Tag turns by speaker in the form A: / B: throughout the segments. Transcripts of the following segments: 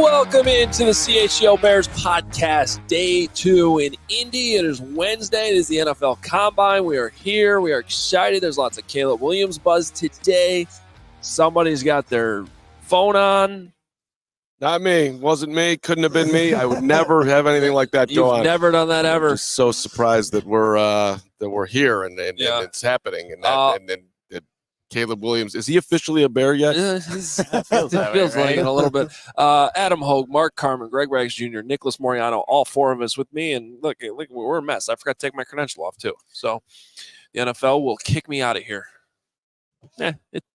A: Welcome into the CHGO Bears Podcast, Day 2 in Indy. It is Wednesday. It is the NFL Combine. We are here. We are excited. There's lots of Caleb Williams buzz today. Somebody's got their phone on.
B: Not me. Wasn't me. Couldn't have been me. I would never have anything like that go on.
A: You've never done that ever.
B: I'm just so surprised that we're here and it's happening. And Caleb Williams, is he officially a Bear yet?
A: It feels like it a little bit. Adam Hoge, Mark Carman, Greg Braggs Jr., Nicholas Moreano, all four of us with me. And look, we're a mess. I forgot to take my credential off too. So the NFL will kick me out of here. It's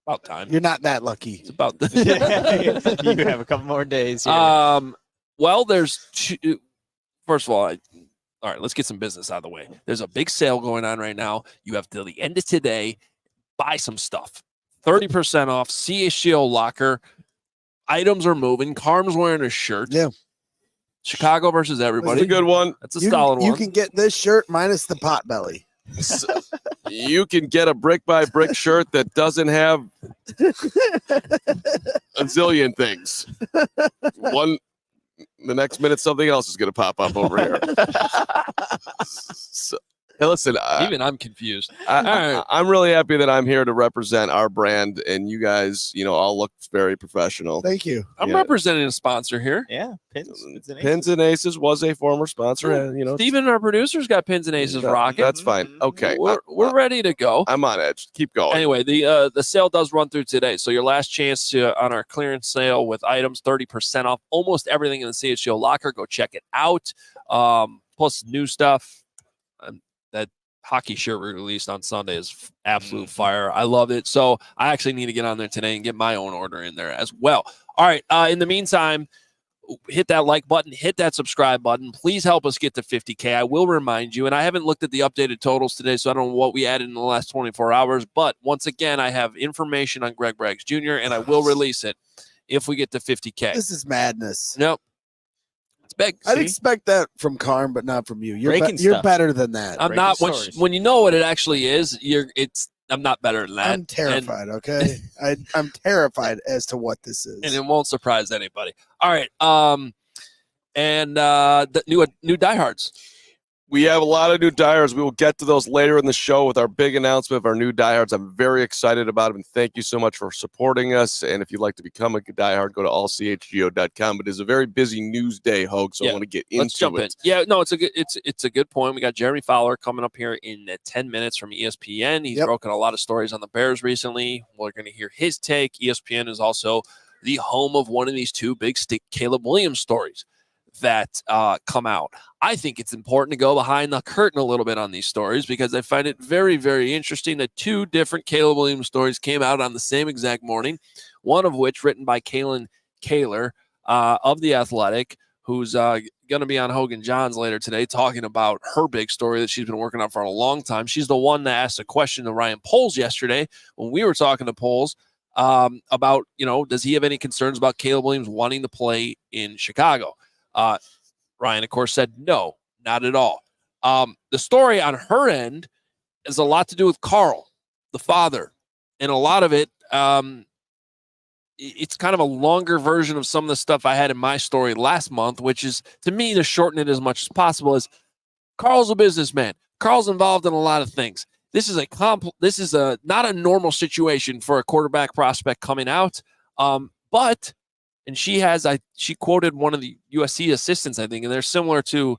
A: about time.
C: You're not that lucky.
A: It's about
D: You have a couple more days here.
A: Well, there's two. First of all, all right, let's get some business out of the way. There's a big sale going on right now. You have till the end of today. Buy some stuff. 30% off. CHGO locker. Items are moving. Carm's wearing a shirt.
C: Yeah.
A: Chicago versus everybody.
B: That's a good one.
A: That's a solid one.
C: You can get this shirt minus the pot belly.
B: You can get a brick-by-brick shirt that doesn't have a zillion things. The next minute, something else is going to pop up over here. Hey, listen,
A: even I'm confused.
B: I'm really happy that I'm here to represent our brand, and you guys, all look very professional.
C: Thank you.
A: I'm representing a sponsor here.
D: Yeah, Pins
B: and Aces was a former sponsor.
A: Steven, our producer's got Pins and Aces rocking.
B: That's fine. Okay,
A: we're ready to go.
B: I'm on edge. Keep going.
A: Anyway, the sale does run through today, so your last chance on our clearance sale with items 30% off almost everything in the CHGO locker. Go check it out. Plus new stuff. That hockey shirt we released on Sunday is absolute fire. I love it. So I actually need to get on there today and get my own order in there as well. All right. In the meantime, hit that like button, hit that subscribe button. Please help us get to 50K. I will remind you, and I haven't looked at the updated totals today, so I don't know what we added in the last 24 hours. But once again, I have information on Greg Braggs Jr., and I will release it if we get to 50K.
C: This is madness.
A: Nope. It's big.
C: I'd expect that from Carm, but not from you. You're better than that.
A: I'm not. When you know what it actually is, I'm not better than that.
C: I'm terrified. Okay, I'm terrified as to what this is,
A: and it won't surprise anybody. All right. And the new diehards.
B: We have a lot of new diehards. We will get to those later in the show with our big announcement of our new diehards. I'm very excited about them, and thank you so much for supporting us. And if you'd like to become a diehard, go to allchgo.com. But it's a very busy news day, Hoge, so I want to get into it.
A: Let's jump in. Yeah, no, it's a good point. We got Jeremy Fowler coming up here in 10 minutes from ESPN. He's broken a lot of stories on the Bears recently. We're going to hear his take. ESPN is also the home of one of these two big Caleb Williams stories that come out. I think it's important to go behind the curtain a little bit on these stories because I find it very, very interesting that two different Caleb Williams stories came out on the same exact morning, one of which written by Kaylin Kaler of The Athletic, who's going to be on Hogan Johns later today talking about her big story that she's been working on for a long time. She's the one that asked a question to Ryan Poles yesterday when we were talking to Poles about, does he have any concerns about Caleb Williams wanting to play in Chicago? Ryan, of course, said no, not at all. The story on her end has a lot to do with Carl, the father, and a lot of it, it's kind of a longer version of some of the stuff I had in my story last month, which is, to me, to shorten it as much as possible, is Carl's a businessman. Carl's involved in a lot of things. This is not a normal situation for a quarterback prospect coming out, but. And she quoted one of the USC assistants, I think, and they're similar to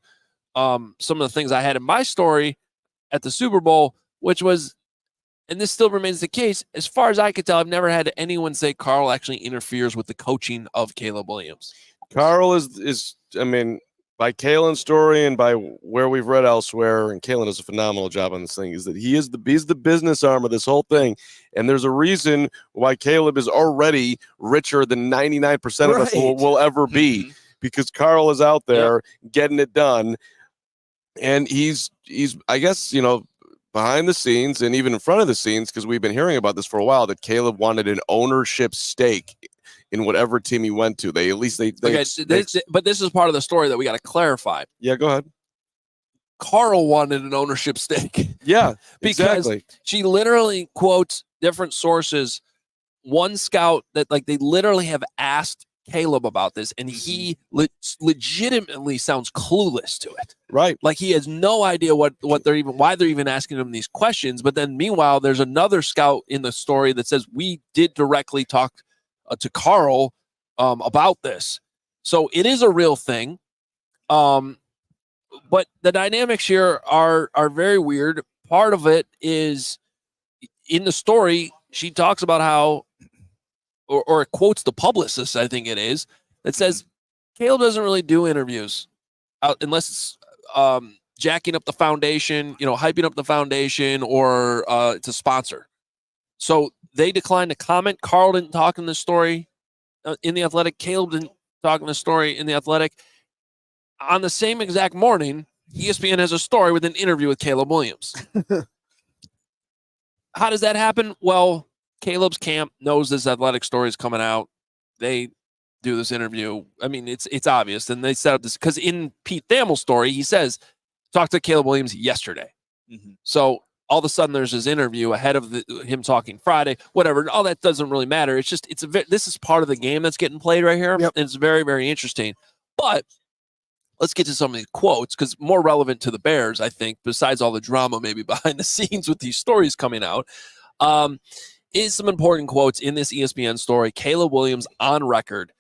A: some of the things I had in my story at the Super Bowl, which was, and this still remains the case, as far as I could tell, I've never had anyone say Carl actually interferes with the coaching of Caleb Williams.
B: Carl is by Kalen's story and by where we've read elsewhere, and Kalen does a phenomenal job on this thing, is that he's the business arm of this whole thing. And there's a reason why Caleb is already richer than 99% of us will ever be, because Carl is out there getting it done. And he's I guess, behind the scenes and even in front of the scenes, because we've been hearing about this for a while, that Caleb wanted an ownership stake in whatever team he went to. But
A: this is part of the story that we got to clarify.
B: Yeah, go ahead.
A: Carl wanted an ownership stake.
B: Yeah,
A: because
B: exactly.
A: She literally quotes different sources. One scout that they literally have asked Caleb about this, and he legitimately sounds clueless to it.
B: Right.
A: Like he has no idea why they're even asking him these questions. But then meanwhile, there's another scout in the story that says we did directly talk to Carl about this. So it is a real thing. But the dynamics here are very weird. Part of it is in the story, she talks about how, or it quotes the publicist, I think it is, that says Caleb doesn't really do interviews unless it's jacking up the foundation, hyping up the foundation, or it's a sponsor. So they declined to comment. Carl didn't talk in the story in The Athletic. Caleb didn't talk in the story in The Athletic. On the same exact morning, ESPN has a story with an interview with Caleb Williams. How does that happen? Well, Caleb's camp knows this Athletic story is coming out. They do this interview. I mean, it's obvious. And they set up this because in Pete Thamel's story, he says, talked to Caleb Williams yesterday. Mm-hmm. So all of a sudden there's this interview ahead of him talking Friday, whatever. All that doesn't really matter. It's just, this is part of the game that's getting played right here. Yep. And it's very, very interesting. But let's get to some of these quotes because more relevant to the Bears, I think, besides all the drama maybe behind the scenes with these stories coming out, is some important quotes in this ESPN story. Caleb Williams on record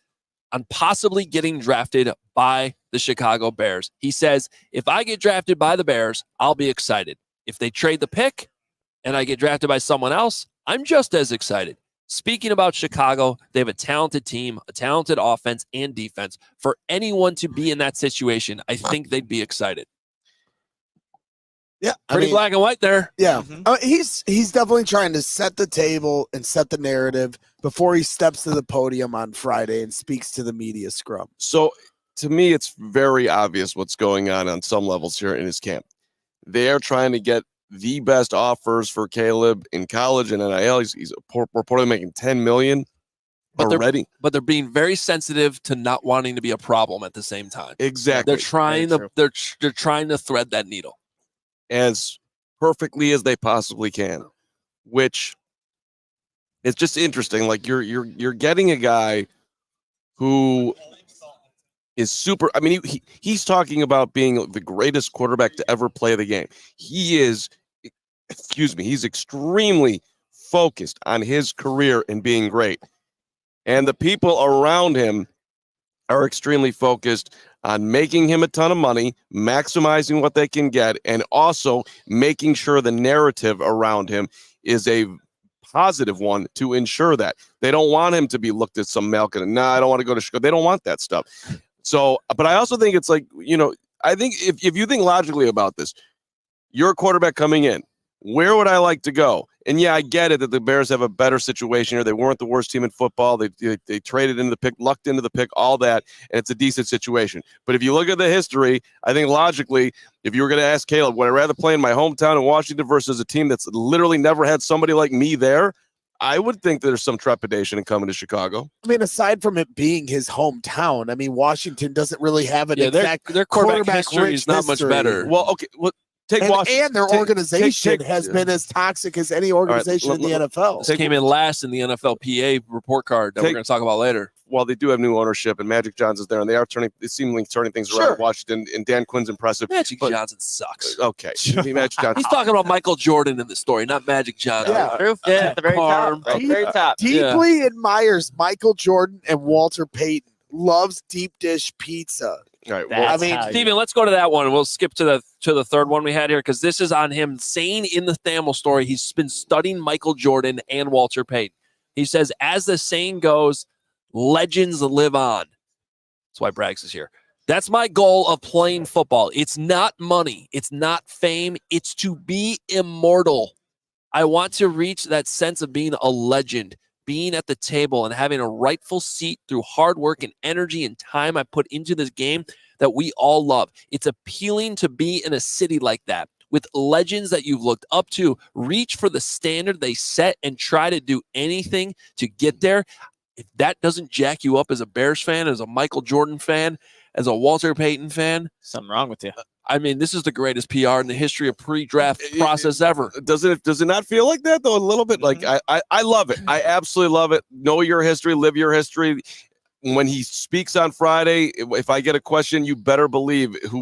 A: on possibly getting drafted by the Chicago Bears. He says, if I get drafted by the Bears, I'll be excited. If they trade the pick and I get drafted by someone else, I'm just as excited. Speaking about Chicago, they have a talented team, a talented offense and defense. For anyone to be in that situation, I think they'd be excited.
C: Yeah,
A: pretty black and white there.
C: Yeah, he's definitely trying to set the table and set the narrative before he steps to the podium on Friday and speaks to the media scrum.
B: So, to me, it's very obvious what's going on some levels here in his camp. They are trying to get the best offers for Caleb in college and NIL. He's reportedly making $10 million already.
A: But they're being very sensitive to not wanting to be a problem at the same time.
B: Exactly.
A: They're trying to thread that needle
B: as perfectly as they possibly can, which it's just interesting. Like you're getting a guy who is super. I mean, he's talking about being the greatest quarterback to ever play the game. He's extremely focused on his career and being great. And the people around him are extremely focused on making him a ton of money, maximizing what they can get, and also making sure the narrative around him is a positive one to ensure that. They don't want him to be looked at some milk and, I don't want to go to Chicago. They don't want that stuff. So, but I also think it's like, I think if you think logically about this, you're a quarterback coming in. Where would I like to go? And yeah, I get it that the Bears have a better situation here. They weren't the worst team in football. They traded into the pick, lucked into the pick, all that, and it's a decent situation. But if you look at the history, I think logically, if you were going to ask Caleb, would I rather play in my hometown in Washington versus a team that's literally never had somebody like me there? I would think there's some trepidation in coming to Chicago.
C: I mean, aside from it being his hometown, I mean, Washington doesn't really have an exact
A: their quarterback history is not much better.
B: Well, okay,
C: and their organization has been as toxic as any organization in the NFL.
A: This came in last in the NFLPA report card that we're going to talk about later.
B: Well, they do have new ownership, and Magic Johnson's there, and they are seemingly turning things around in Washington, and Dan Quinn's impressive.
A: Magic Johnson sucks.
B: Okay. Magic Johnson.
A: He's talking about Michael Jordan in the story, not Magic Johnson.
C: Yeah.
D: At the very top. Very top.
C: Deeply admires Michael Jordan and Walter Payton. Loves deep dish pizza.
B: All right. Well,
A: Steven, let's go to that one. We'll skip to the third one we had here because this is on him saying in the Thamel story he's been studying Michael Jordan and Walter Payton. He says, as the saying goes, legends live on. That's why Braggs is here. That's my goal of playing football. It's not money. It's not fame. It's to be immortal. I want to reach that sense of being a legend, being at the table and having a rightful seat through hard work and energy and time I put into this game that we all love. It's appealing to be in a city like that with legends that you've looked up to. Reach for the standard they set and try to do anything to get there. If that doesn't jack you up as a Bears fan, as a Michael Jordan fan, as a Walter Payton fan,
D: something wrong with you.
A: I mean, this is the greatest PR in the history of pre-draft process ever.
B: Does it not feel like that, though, a little bit? Like, I love it. I absolutely love it. Know your history, live your history. when he speaks on Friday, if I get a question, you better believe it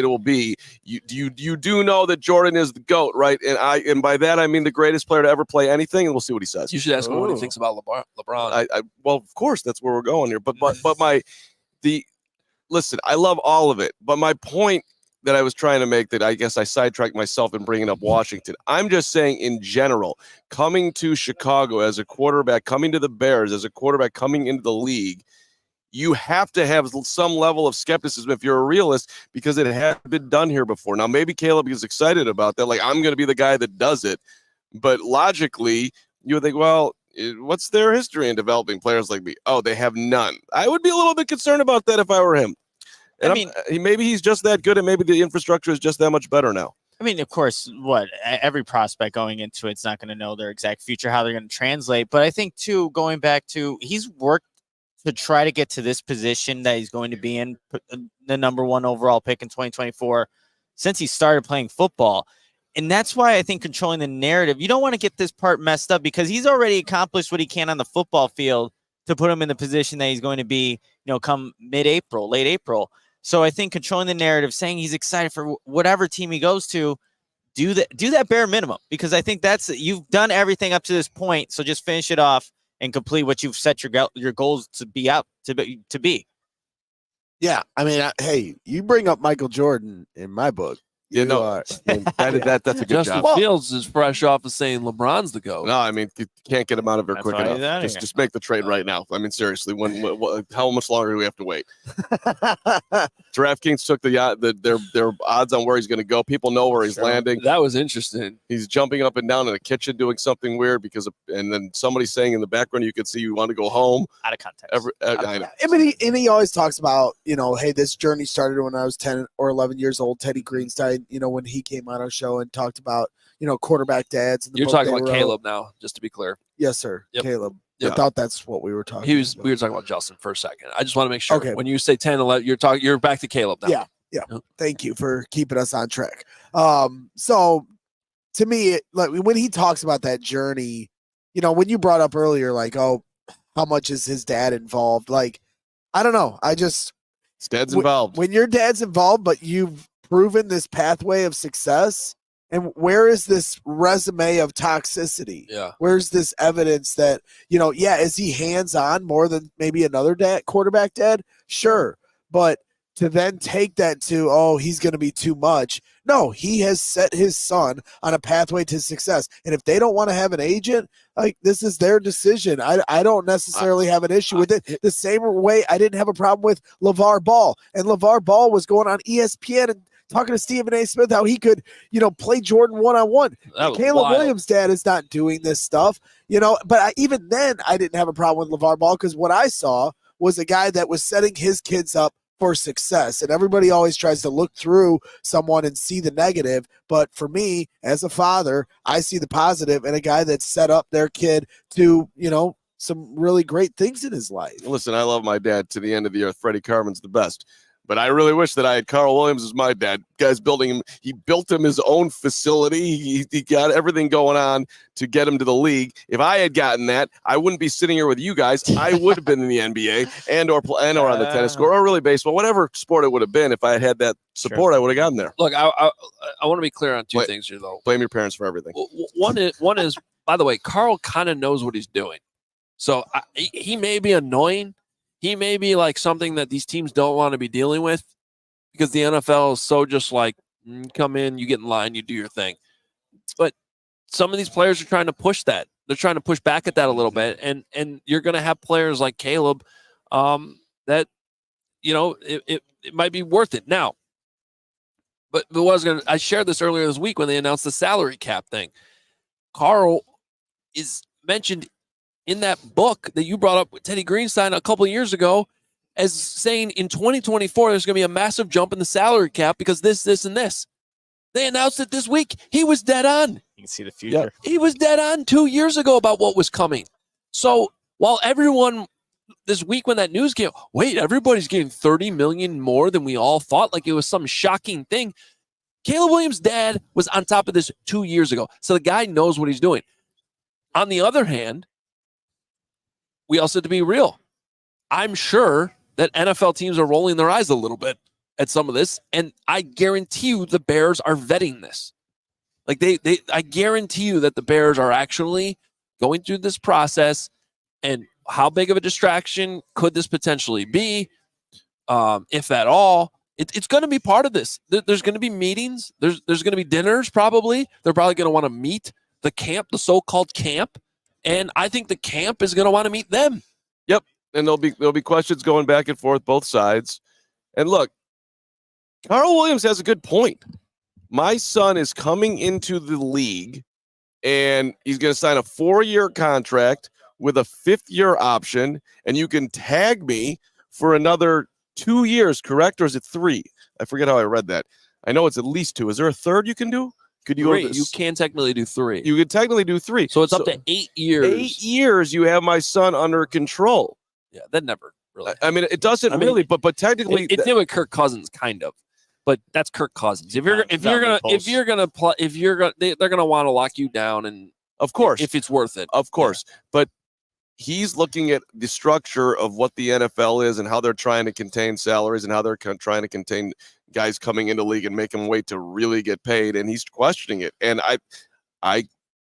B: will be. You do know that Jordan is the GOAT, right? And by that I mean the greatest player to ever play anything, and we'll see what he says.
A: You should ask him what he thinks about LeBron.
B: Well, of course, that's where we're going here. But listen, I love all of it. But my point that I was trying to make, that I guess I sidetracked myself in bringing up Washington. I'm just saying in general, coming to Chicago as a quarterback, coming to the Bears as a quarterback, coming into the league, you have to have some level of skepticism if you're a realist, because it has been done here before. Now, maybe Caleb is excited about that. Like, I'm going to be the guy that does it. But logically, you would think, well, what's their history in developing players like me? Oh, they have none. I would be a little bit concerned about that if I were him. And maybe he's just that good, and maybe the infrastructure is just that much better now.
D: I mean, of course, every prospect going into it's not going to know their exact future, how they're going to translate. But I think, too, going back to, he's worked to try to get to this position that he's going to be in, the number 1 overall pick in 2024, since he started playing football. And that's why I think controlling the narrative, you don't want to get this part messed up, because he's already accomplished what he can on the football field to put him in the position that he's going to be, come mid-April, late April. So I think controlling the narrative, saying he's excited for whatever team he goes to, do that bare minimum, because I think you've done everything up to this point. So just finish it off and complete what you've set your goals to be out to be.
C: Yeah, I mean, hey, you bring up Michael Jordan in my book.
B: That's a good
A: Justin
B: job.
A: Fields is fresh off of saying LeBron's the GOAT.
B: No, I mean, you can't get him out of here quick enough. Just make the trade right now. I mean, seriously, how much longer do we have to wait? DraftKings took their odds on where he's going to go. People know where he's landing.
A: That was interesting.
B: He's jumping up and down in the kitchen doing something weird and then somebody's saying in the background you could see you want to go home.
D: Out of context.
C: I know. He always talks about, hey, this journey started when I was 10 or 11 years old. Teddy Greenstein, when he came on our show and talked about, quarterback dads.
A: You're talking about Caleb now, just to be clear.
C: Yes, sir. Yep. Caleb.
A: Yep.
C: I thought that's what we were talking about.
A: We were talking about Justin for a second. I just want to make sure.
C: Okay.
A: When you say 10, 11, you're back to Caleb now.
C: Yeah. Yep. Thank you for keeping us on track. So to me, like, when he talks about that journey, when you brought up earlier, like, oh, how much is his dad involved? Like, I don't know. His
B: dad's involved.
C: When your dad's involved, but you've proven this pathway of success, and where is this resume of toxicity?
A: Yeah.
C: Where's this evidence that, is he hands-on more than maybe another quarterback dad? Sure. But to then take that to, oh, he's going to be too much. No, he has set his son on a pathway to success. And if they don't want to have an agent, like, this is their decision. I don't necessarily have an issue with it. The same way I didn't have a problem with LeVar Ball. And LeVar Ball was going on ESPN and talking to Stephen A. Smith how he could, play Jordan one-on-one. Caleb Williams' dad is not doing this stuff, But even then, I didn't have a problem with LeVar Ball, because what I saw was a guy that was setting his kids up for success. And everybody always tries to look through someone and see the negative. But for me, as a father, I see the positive in a guy that set up their kid to, some really great things in his life.
B: Listen, I love my dad to the end of the earth. Freddie Carman's the best. But I really wish that I had Carl Williams as my dad. Guy's building him. He built him his own facility. He got everything going on to get him to the league. If I had gotten that, I wouldn't be sitting here with you guys. I would have been in the NBA and or on the tennis court, or really baseball, whatever sport it would have been. If I had had that support, I would have gotten there.
A: Look, I want to be clear on two things here, though.
B: Blame your parents for everything.
A: One is, by the way, Carl kind of knows what he's doing. So he may be annoying. He may be like something that these teams don't want to be dealing with, because the NFL is so just like, come in, you get in line, you do your thing. But some of these players are trying to push that. They're trying to push back at that a little bit. And you're going to have players like Caleb that, it might be worth it. Now, but I shared this earlier this week when they announced the salary cap thing. Carl is mentioned in that book that you brought up with Teddy Greenstein a couple of years ago as saying in 2024, there's going to be a massive jump in the salary cap because this, and this. They announced it this week. He was dead on.
D: You can see the future.
A: Yeah. He was dead on 2 years ago about what was coming. So while everyone this week when that news came, wait, everybody's getting $30 million more than we all thought, like it was some shocking thing. Caleb Williams' dad was on top of this 2 years ago. So the guy knows what he's doing. On the other hand, we also have to be real. I'm sure that NFL teams are rolling their eyes a little bit at some of this, and I guarantee you the Bears are vetting this. Like I guarantee you that the Bears are actually going through this process, and how big of a distraction could this potentially be, if at all? It's going to be part of this. There's going to be meetings. There's going to be dinners probably. They're probably going to want to meet the camp, the so-called camp, and I think the camp is going to want to meet them.
B: Yep, and there'll be questions going back and forth both sides. And look, Carl Williams has a good point. My son is coming into the league, and he's going to sign a 4-year contract with a 5th-year option, and you can tag me for another 2 years, correct? Or is it 3? I forget how I read that. I know it's at least 2. Is there a third you can do? Could you go to
A: You can technically do 3.
B: You could technically do 3.
A: So it's up to 8 years.
B: 8 years you have my son under control.
A: Yeah, that never really.
B: I mean, it doesn't really, but technically,
A: it did with Kirk Cousins, kind of. But that's Kirk Cousins. They're gonna want to lock you down, and
B: of course,
A: if it's worth it,
B: of course. Yeah. But he's looking at the structure of what the NFL is and how they're trying to contain salaries and how they're trying to contain guys coming into the league and make them wait to really get paid. And he's questioning it. And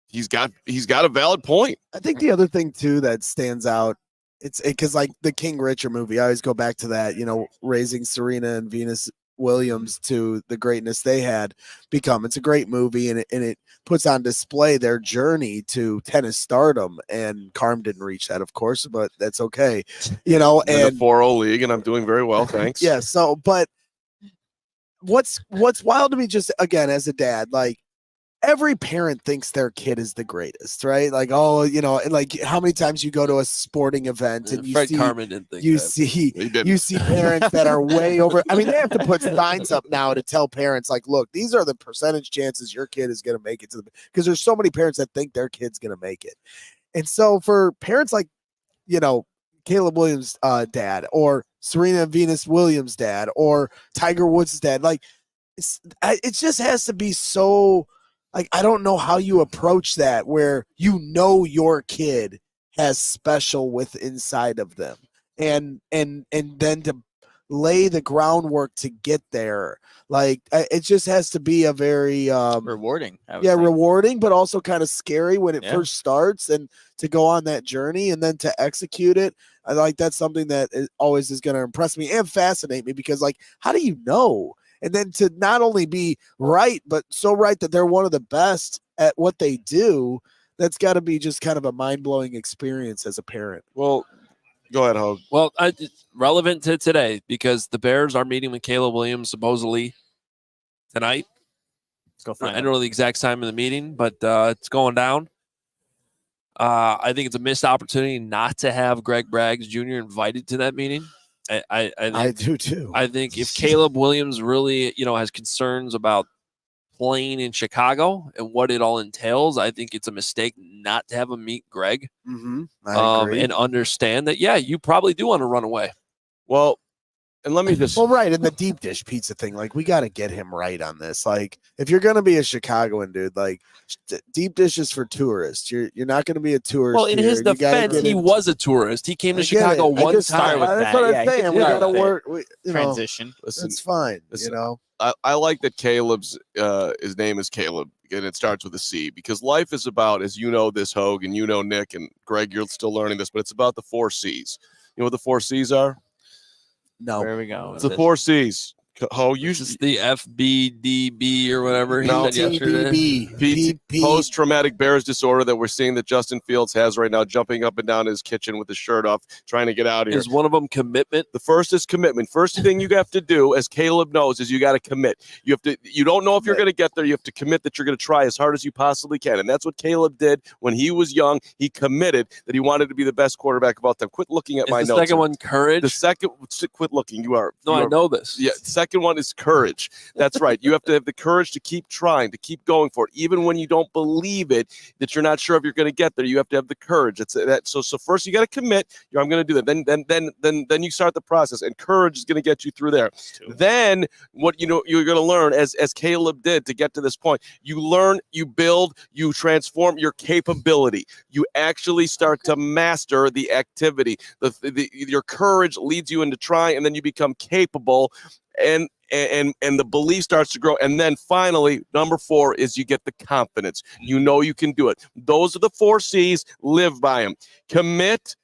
B: he's got a valid point.
C: I think the other thing too that stands out, it's because like the King Richard movie, I always go back to that, raising Serena and Venus Williams to the greatness they had become. It's a great movie, and it puts on display their journey to tennis stardom. And Carm didn't reach that, of course, but that's okay. And
B: a 4-0 league, and I'm doing very well, thanks.
C: Yeah. So, but what's wild to me, just again as a dad, like every parent thinks their kid is the greatest, right? Like, like how many times you go to a sporting event and
A: Carman didn't think
C: you see parents that are way over. I mean, they have to put signs up now to tell parents, like, look, these are the percentage chances your kid is going to make it because there's so many parents that think their kid's going to make it. And so for parents like, Caleb Williams' dad, or Serena and Venus Williams' dad, or Tiger Woods' dad, like it just has to be so. Like, I don't know how you approach that where your kid has special with inside of them, and then to lay the groundwork to get there. Like, it just has to be a very
D: rewarding.
C: Rewarding, but also kind of scary when it first starts, and to go on that journey and then to execute it. I like that's something that always is going to impress me and fascinate me, because like, how do you know? And then to not only be right, but so right that they're one of the best at what they do, that's got to be just kind of a mind-blowing experience as a parent.
B: Well, go ahead, Hoge.
A: Well, it's relevant to today because the Bears are meeting with Caleb Williams supposedly tonight.
D: Let's go find
A: I don't know the exact time of the meeting, but it's going down. I think it's a missed opportunity not to have Greg Braggs Jr. invited to that meeting. I
C: do too.
A: I think if Caleb Williams really, has concerns about playing in Chicago and what it all entails, I think it's a mistake not to have him meet Greg.
C: Mm-hmm. I agree.
A: And understand that, you probably do want to run away.
B: Well, and let me just.
C: Well, right. And the deep dish pizza thing, like, we got to get him right on this. Like, if you're going to be a Chicagoan, dude, like, deep dish is for tourists. You're not going to be a tourist.
A: Well, in his defense, he was a tourist. He came to Chicago one time.
C: That's what I'm saying. We got to work.
D: Transition.
B: Listen,
C: it's fine.
B: Listen, I like that Caleb's his name is Caleb, and it starts with a C, because life is about, as you know this, Hoge, and Nick, and Greg, you're still learning this, but it's about the 4 C's. You know what the 4 C's are?
C: No.
D: There we go.
B: It's the 4 C's.
A: Just the FBDB or whatever.
B: No,
C: TBB.
B: Post-traumatic Bears disorder that we're seeing that Justin Fields has right now, jumping up and down his kitchen with his shirt off, trying to get out of here.
A: Is one of them commitment?
B: The first is commitment. First thing you have to do, as Caleb knows, is you got to commit. You don't know if you're going to get there. You have to commit that you're going to try as hard as you possibly can. And that's what Caleb did when he was young. He committed that he wanted to be the best quarterback of all time. Quit looking at my notes.
A: The second one, courage.
B: The second, quit looking.
A: I know this.
B: Yeah. Second second one is courage. That's right. You have to have the courage to keep trying, to keep going for it, even when you don't believe it, that you're not sure if you're going to get there. You have to have the courage. It's that. So first you got to commit. I'm going to do that. Then you start the process, and courage is going to get you through there. Then what you're going to learn, as Caleb did to get to this point, you learn, you build, you transform your capability. You actually start to master the activity. Your courage leads you into trying, and then you become capable, and the belief starts to grow. And then finally, number 4 is you get the confidence. You know you can do it. Those are the 4 C's. Live by them. Commit,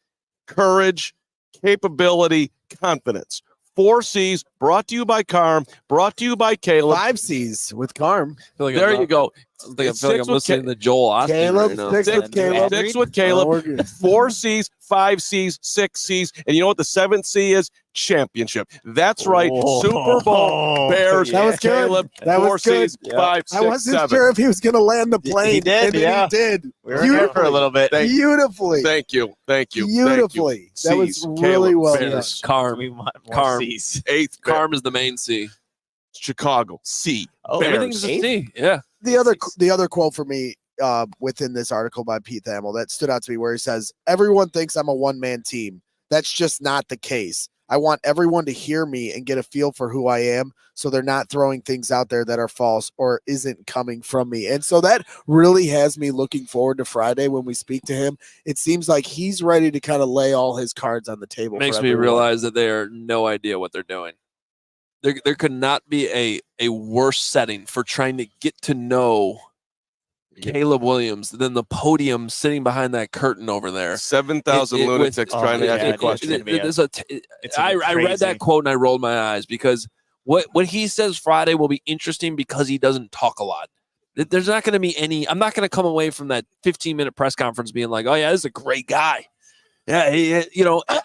B: courage, capability, confidence. 4 C's, brought to you by Carm, brought to you by Caleb.
C: 5 C's with Carm.
B: There you go.
A: I feel like I'm listening to Joel Osteen
C: Caleb,
A: right now.
C: 6 with Caleb.
B: 6 with Caleb. 4 C's, 5 C's, 6 C's. And you know what the 7th C is? Championship. That's right. Super Bowl Bears.
C: That was good.
B: Caleb.
C: That
B: 4
C: was good.
B: C's, 5, 6,
C: I wasn't
B: 7.
C: sure if he was going to land the plane.
D: He did,
C: and then
D: yeah.
C: he did.
D: We were here for a little bit.
C: Beautifully.
B: Thank you.
C: Beautifully. That was
B: C's,
C: really
B: Caleb,
C: well done.
B: Bears.
A: Carm.
D: We want more
A: Carm.
D: C's.
B: 8th,
A: Carm is the main C.
B: Chicago. C.
D: Oh,
B: Bears.
A: Everything's a C. Yeah.
C: The other quote for me within this article by Pete Thamel that stood out to me, where he says, everyone thinks I'm a one-man team. That's just not the case. I want everyone to hear me and get a feel for who I am, so they're not throwing things out there that are false or isn't coming from me. And so that really has me looking forward to Friday when we speak to him. It seems like he's ready to kind of lay all his cards on the table.
A: Makes
C: for
A: me
C: everyone.
A: realize that they are no idea what they're doing. There could not be a worse setting for trying to get to know Caleb Williams than the podium sitting behind that curtain over there.
B: 7,000 lunatics trying to ask you a question.
A: I read that quote and I rolled my eyes, because what he says Friday will be interesting because he doesn't talk a lot. There's not going to be any. I'm not going to come away from that 15-minute press conference being like, "Oh yeah, this is a great guy." Yeah,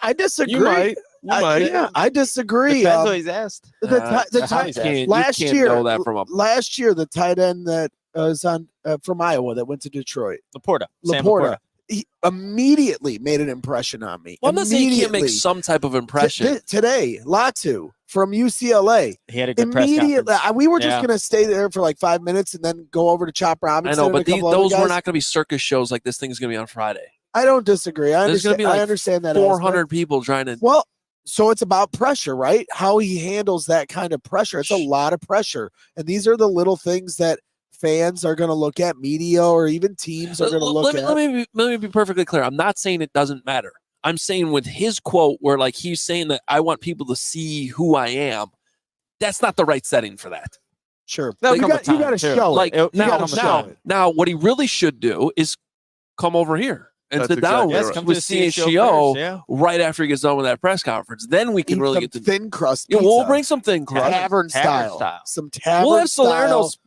C: I disagree.
B: You might.
C: Yeah, I disagree.
D: Depends what he's asked.
C: Last
A: you
C: year,
A: can't know that from a
C: last year, the tight end that was on from Iowa that went to Detroit,
D: Laporta.
C: He immediately made an impression on me.
A: Well, I'm not saying he can't make some type of impression.
C: Today, Latu from UCLA.
D: He had a good press
C: Immediately,
D: conference.
C: we were just going to stay there for like 5 minutes and then go over to Chop
A: I
C: Robinson.
A: know, but
C: those
A: were not going to be circus shows like this thing's going to be on Friday.
C: I don't disagree. I
A: There's going to be like
C: I understand that
A: 400 people trying to.
C: Well, so it's about pressure, right? How he handles that kind of pressure. It's a lot of pressure. And these are the little things that fans are going to look at, media or even teams are going to look at.
A: Let me be perfectly clear. I'm not saying it doesn't matter. I'm saying with his quote where like he's saying that I want people to see who I am, that's not the right setting for that.
C: Sure.
A: Now,
C: you got to show
A: like
C: it.
A: Now, what he really should do is come over here and sit down with CHGO right after he gets done with that press conference. Then we can really get the
C: thin crust.
A: Yeah, we'll bring some thin crust.
C: Tavern style. Some tavern
A: we'll have
C: Salerno's.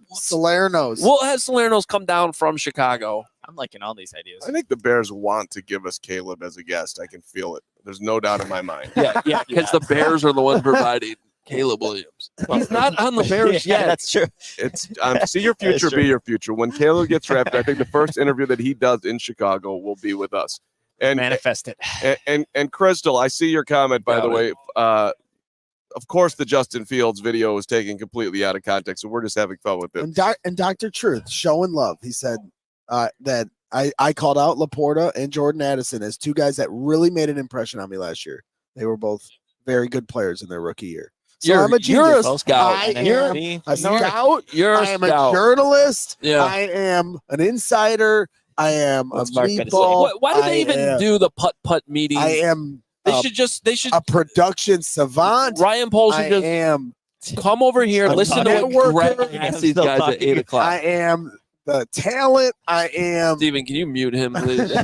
A: We'll have Salerno's come down from Chicago.
D: I'm liking all these ideas.
B: I think the Bears want to give us Caleb as a guest. I can feel it. There's no doubt in my mind.
A: Yeah, because the Bears are the ones providing Caleb Williams. He's not on the Bears yet.
D: That's true.
B: It's see your future, be your future. When Caleb gets drafted, I think the first interview that he does in Chicago will be with us. And
D: manifest it.
B: And Crystal, I see your comment, by the way. Of course, the Justin Fields video is taken completely out of context, so we're just having fun with it.
C: And Dr. Truth, showing love. He said that I called out Laporta and Jordan Addison as two guys that really made an impression on me last year. They were both very good players in their rookie year. So I'm a genius.
A: You're a scout.
C: I am a scout.
A: You're a
C: I am
A: scout.
C: a journalist.
A: Yeah.
C: I am an insider. I am a meatball.
A: Why do they even do the putt meetings?
C: I am.
A: They should
C: a production savant.
A: Ryan Pohl should just
C: am
A: come over here, listen to what Greg asks these guys at 8 o'clock.
C: I am the talent. I am.
A: Steven, can you mute him, please?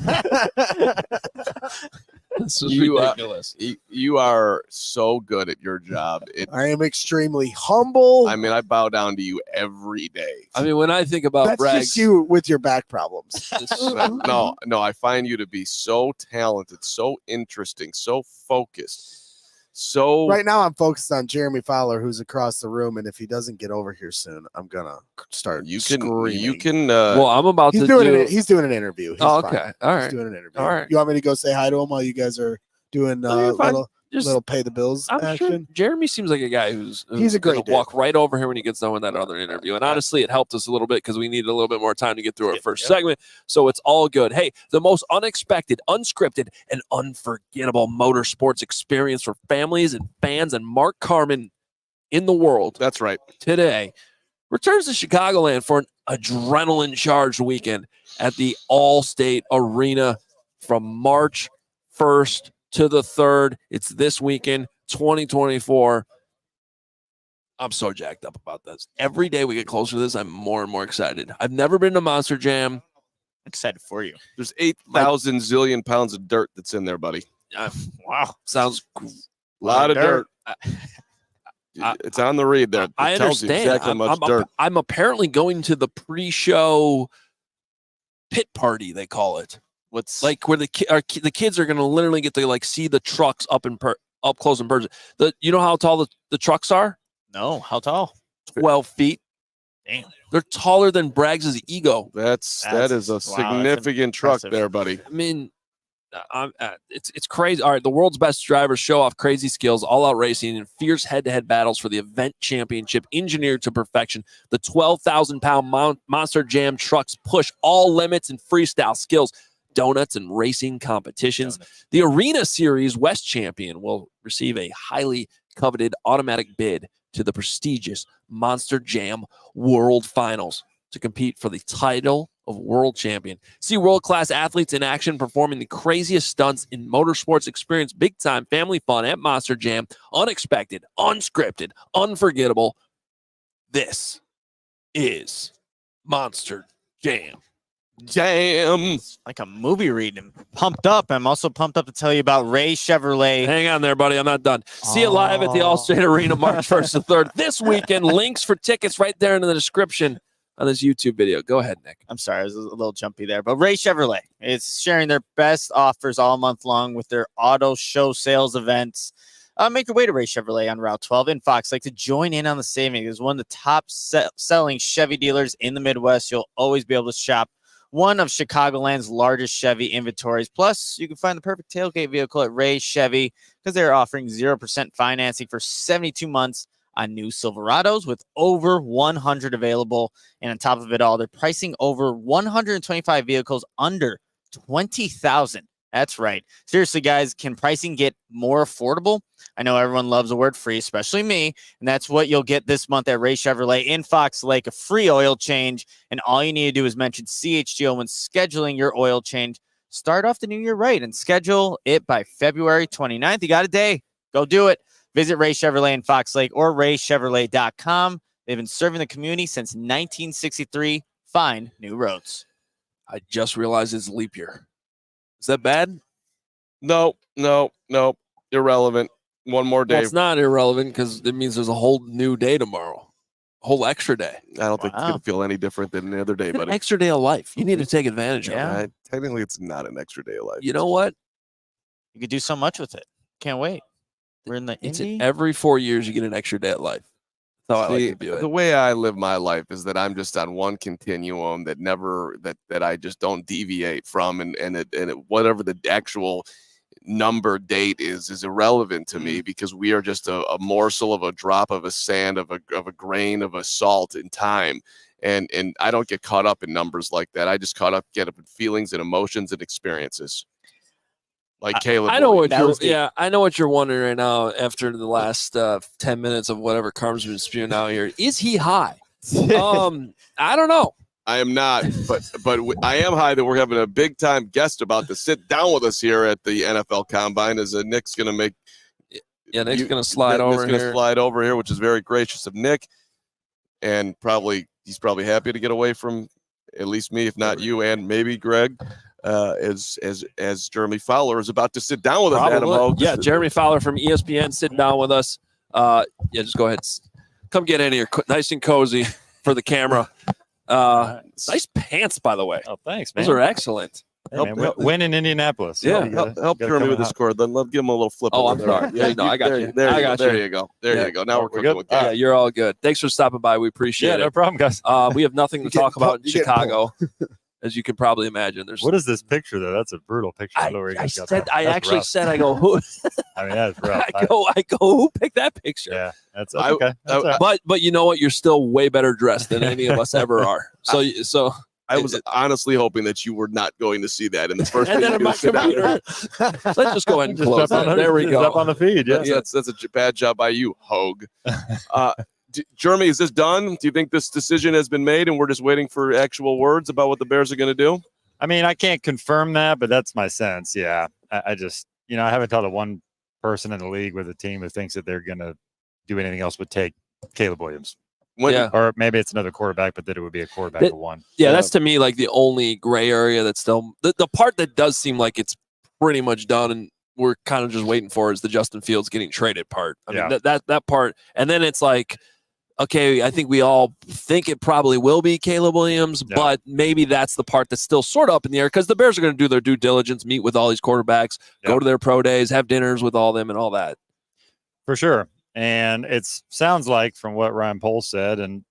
A: This is ridiculous.
B: You are so good at your job.
C: I am extremely humble.
B: I mean, I bow down to you every day.
A: I mean, when I think about
C: that's
A: Bragg,
C: just you with your back problems.
B: No, I find you to be so talented, so interesting, so focused. So
C: right now I'm focused on Jeremy Fowler, who's across the room, and if he doesn't get over here soon, I'm gonna start screaming.
B: You can.
A: Well, I'm about
C: he's
A: to
C: doing
A: do.
C: He's doing an interview. He's
A: okay,
C: fine.
A: all right.
C: He's doing an interview.
A: All right.
C: You want me to go say hi to him while you guys are doing
A: No, you're fine.
C: little pay the bills
A: I'm
C: action.
A: sure Jeremy seems like a guy who's
C: He's a great
A: gonna walk right over here when he gets done with that other interview. And honestly, it helped us a little bit because we needed a little bit more time to get through our first segment. So it's all good. Hey, the most unexpected, unscripted, and unforgettable motorsports experience for families and fans and Mark Carman in the world.
B: That's right.
A: Today returns to Chicagoland for an adrenaline-charged weekend at the All-State Arena from March 1st to the 3rd. It's this weekend, 2024. I'm so jacked up about this. Every day we get closer to this, I'm more and more excited. I've never been to Monster Jam.
D: Excited for you.
B: There's 8,000 zillion pounds of dirt that's in there, buddy.
A: Wow. Sounds
B: a lot of dirt. It's on the read there.
A: I
B: tells you
A: understand.
B: exactly how much dirt.
A: I'm apparently going to the pre-show pit party, they call it.
D: What's
A: like where the kids are going to literally get to like see the trucks up close in person. You know how tall the trucks are?
D: No, how tall?
A: 12 feet.
D: Damn.
A: They're taller than Braggs' ego.
B: That is a significant truck there, buddy.
A: I mean, it's crazy. All right, the world's best drivers show off crazy skills, all-out racing, and fierce head-to-head battles for the event championship, engineered to perfection. The 12,000-pound Monster Jam trucks push all limits and freestyle skills, donuts, and racing competitions. The Arena Series West champion will receive a highly coveted automatic bid to the prestigious Monster Jam World Finals to compete for the title of world champion. See world-class athletes in action performing the craziest stunts in motorsports. Experience big-time family fun at Monster Jam. Unexpected, unscripted, unforgettable. This is Monster Jam.
B: Jam.
D: Like a movie reading. Pumped up. I'm also pumped up to tell you about Ray Chevrolet.
A: Hang on there, buddy. I'm not done. See you live at the All-State Arena March 1st to 3rd this weekend. Links for tickets right there in the description on this YouTube video. Go ahead, Nick.
D: I'm sorry, I was a little jumpy there. But Ray Chevrolet is sharing their best offers all month long with their auto show sales events. Make your way to Ray Chevrolet on Route 12 in Fox Lake to join in on the savings. It's one of the top selling Chevy dealers in the Midwest. You'll always be able to shop one of Chicagoland's largest Chevy inventories. Plus, you can find the perfect tailgate vehicle at Ray Chevy because they're offering 0% financing for 72 months on new Silverados with over 100 available. And on top of it all, they're pricing over 125 vehicles under $20,000. That's right. Seriously, guys, can pricing get more affordable? I know everyone loves the word free, especially me. And that's what you'll get this month at Ray Chevrolet in Fox Lake, a free oil change. And all you need to do is mention CHGO when scheduling your oil change. Start off the new year right and schedule it by February 29th. You got a day. Go do it. Visit Ray Chevrolet in Fox Lake or raychevrolet.com. They've been serving the community since 1963. Find new roads.
A: I just realized it's leap year. Is that bad?
B: No. Irrelevant. One more day.
A: Well, it's not irrelevant because it means there's a whole new day tomorrow. A whole extra day.
B: I don't think it's going to feel any different than the other day,
A: It's
B: buddy.
A: an extra day of life. You need to take advantage of it.
B: Technically, it's not an extra day of life.
A: You know what?
D: You could do so much with it. Can't wait. We're in the
A: It's
D: Indy.
A: every 4 years you get an extra day of life. That's how I like to view it.
B: The way I live my life is that I'm just on one continuum that never that I just don't deviate from, and whatever the actual number date is irrelevant to me because we are just a morsel of a drop of a sand of a grain of a salt in time, and I don't get caught up in numbers like that. I just get up in feelings and emotions and experiences. Like Caleb,
A: I know what you're wondering right now after the last 10 minutes of whatever Carm's been spewing out here. Is he high? I don't know.
B: I am not, but I am high that we're having a big time guest about to sit down with us here at the NFL Combine. As Nick's going to make,
A: Nick's going to slide over here.
B: Slide over here, which is very gracious of Nick, and he's probably happy to get away from at least me, if not you, and maybe Greg. As Jeremy Fowler is about to sit down with us, Adam Hoge.
A: Yeah, Jeremy Fowler from ESPN sitting down with us. Just go ahead. Come get in here. Nice and cozy for the camera. Nice pants, by the way.
E: Oh, thanks, man.
A: Those are excellent.
E: Hey, man, win in Indianapolis.
A: Yeah.
B: Help Jeremy with the score. Then let's give him a little flip.
A: Oh, I'm sorry. Yeah, no, I got you.
B: There you go. There you go. Now we're cooking with
A: Yeah, you're all good. Thanks for stopping by. We appreciate it.
E: No problem, guys.
A: We have nothing to talk about in Chicago. as you can probably imagine. There's
E: What is this picture though? That's a brutal picture. I don't know where he got that.
A: I
E: That's
A: actually
E: rough.
A: said, I go, who?
E: I mean, that's rough.
A: I go, who picked that picture?
E: Yeah, that's okay. That's all right.
A: But you know what? You're still way better dressed than any of us ever are. So
B: I was honestly hoping that you were not going to see that in the first.
A: And then in my computer, let's just go ahead and close that. There we go.
E: Up on the feed. Yeah,
B: that's a bad job by you, Hoge. Jeremy, is this done? Do you think this decision has been made and we're just waiting for actual words about what the Bears are going to do?
E: I mean, I can't confirm that, but that's my sense. Yeah, I just, I haven't talked to one person in the league with a team who thinks that they're going to do anything else but take Caleb Williams. Or maybe it's another quarterback, but that it would be a quarterback of one.
A: Yeah, that's to me like the only gray area that's still the part that does seem like it's pretty much done and we're kind of just waiting for is the Justin Fields getting traded part. I mean, that part. And then it's like, okay, I think we all think it probably will be Caleb Williams, but maybe that's the part that's still sort of up in the air because the Bears are going to do their due diligence, meet with all these quarterbacks, go to their pro days, have dinners with all them and all that.
E: For sure. And it sounds like from what Ryan Poles said, and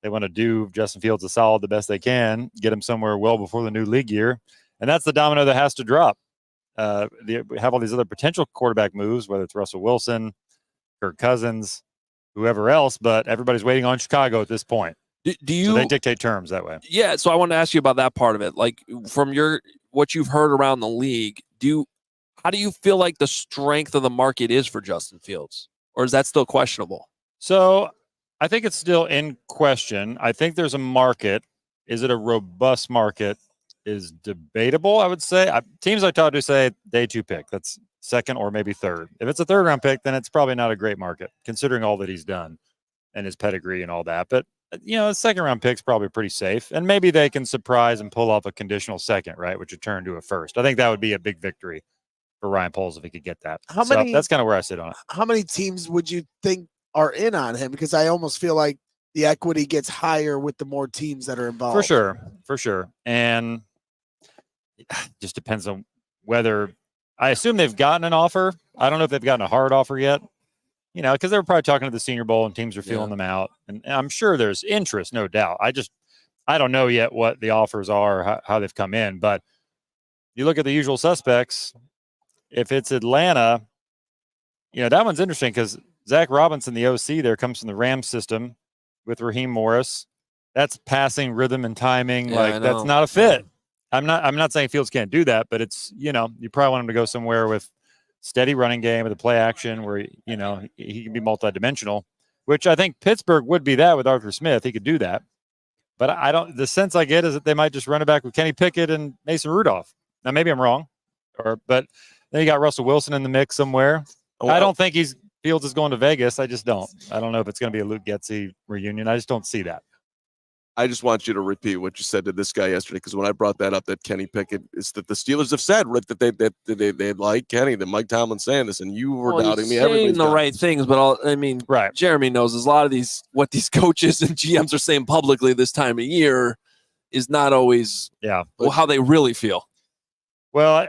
E: they want to do Justin Fields a solid the best they can, get him somewhere well before the new league year. And that's the domino that has to drop. We have all these other potential quarterback moves, whether it's Russell Wilson, Kirk Cousins, whoever else, but everybody's waiting on Chicago at this point. So they dictate terms that way.
A: Yeah, so I want to ask you about that part of it. Like from what you've heard around the league, how do you feel like the strength of the market is for Justin Fields? Or is that still questionable?
E: So I think it's still in question. I think there's a market. Is it a robust market? Is debatable, I would say. Teams I talked to say day 2 pick. That's second or maybe third. If it's a third round pick, then it's probably not a great market considering all that he's done and his pedigree and all that. But, a second round pick's probably pretty safe. And maybe they can surprise and pull off a conditional second, right, which would turn to a first. I think that would be a big victory for Ryan Poles if he could get that. That's kind of where I sit on it. How
C: many teams would you think are in on him? Because I almost feel like the equity gets higher with the more teams that are involved.
E: For sure. And it just depends on whether I assume they've gotten an offer. I don't know if they've gotten a hard offer yet, because they were probably talking to the Senior Bowl and teams are feeling them out. And I'm sure there's interest, no doubt. I don't know yet what the offers are, how they've come in, but you look at the usual suspects. If it's Atlanta, that one's interesting because Zach Robinson, the OC there, comes from the Rams system with Raheem Morris. That's passing rhythm and timing. That's not a fit. I'm not saying Fields can't do that, but it's, you probably want him to go somewhere with steady running game with a play action where, he can be multidimensional, which I think Pittsburgh would be that with Arthur Smith. He could do that. But the sense I get is that they might just run it back with Kenny Pickett and Mason Rudolph. Now, maybe I'm wrong, but then you got Russell Wilson in the mix somewhere. I don't think Fields is going to Vegas. I just don't. I don't know if it's going to be a Luke Getsy reunion. I just don't see that.
B: I just want you to repeat what you said to this guy yesterday, because when I brought that up, that Kenny Pickett is that the Steelers have said, Rick, that they like Kenny, that Mike Tomlin's saying this, and you were doubting me.
A: Everybody's saying the right things, but right. Jeremy knows there's a lot of what these coaches and GMs are saying publicly this time of year is not always how they really feel.
E: Well,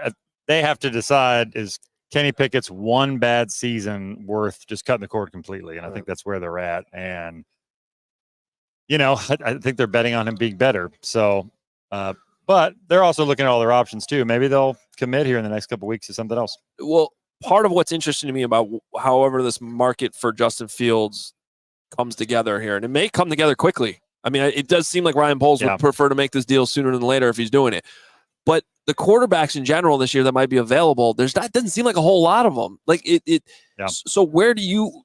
E: they have to decide, is Kenny Pickett's one bad season worth just cutting the cord completely? And I think that's where they're at. And I think they're betting on him being better. So, but they're also looking at all their options too. Maybe they'll commit here in the next couple of weeks to something else.
A: Well, part of what's interesting to me about however this market for Justin Fields comes together here, and it may come together quickly. I mean, it does seem like Ryan Poles would prefer to make this deal sooner than later if he's doing it. But the quarterbacks in general this year that might be available, that doesn't seem like a whole lot of them. So where do you?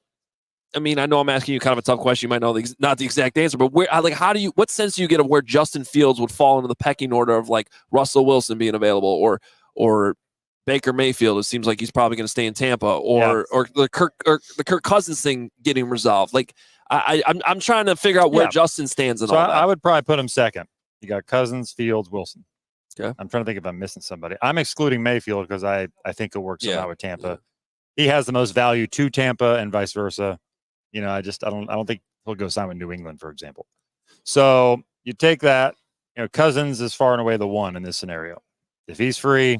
A: I mean, I know I'm asking you kind of a tough question. You might know not the exact answer, but what sense do you get of where Justin Fields would fall into the pecking order of like Russell Wilson being available or Baker Mayfield? It seems like he's probably going to stay in Tampa or the Kirk Cousins thing getting resolved. I'm trying to figure out where Justin stands in all that.
E: I would probably put him second. You got Cousins, Fields, Wilson.
A: Okay.
E: I'm trying to think if I'm missing somebody. I'm excluding Mayfield because I think he'll work somehow with Tampa. Yeah. He has the most value to Tampa and vice versa. I don't think he'll go sign with New England, for example. So you take that, Cousins is far and away the one in this scenario. If he's free,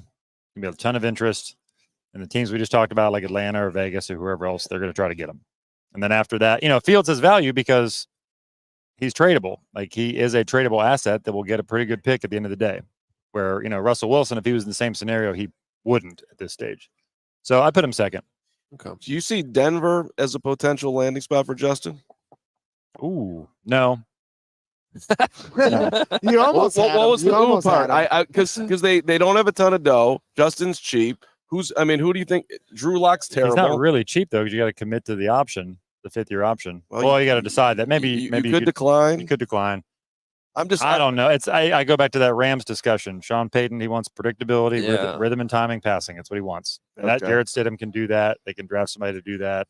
E: there'll be a ton of interest. And the teams we just talked about, like Atlanta or Vegas or whoever else, they're going to try to get him. And then after that, Fields has value because he's tradable. Like he is a tradable asset that will get a pretty good pick at the end of the day. Where, Russell Wilson, if he was in the same scenario, he wouldn't at this stage. So I put him second.
B: Okay. Do you see Denver as a potential landing spot for Justin?
E: Ooh, no.
C: You almost
B: what was the ooh part?
C: Because
B: Because they don't have a ton of dough. Justin's cheap. Who do you think? Drew Lock's terrible.
E: He's not really cheap though, because you got to commit to the option, the 5th-year option. Well, you got to decide that. Maybe
B: you
E: you
B: could decline.
E: You could decline.
B: I
E: don't know. I go back to that Rams discussion. Sean Payton, he wants predictability, rhythm and timing, passing. That's what he wants. And that Jarrett Stidham can do that. They can draft somebody to do that.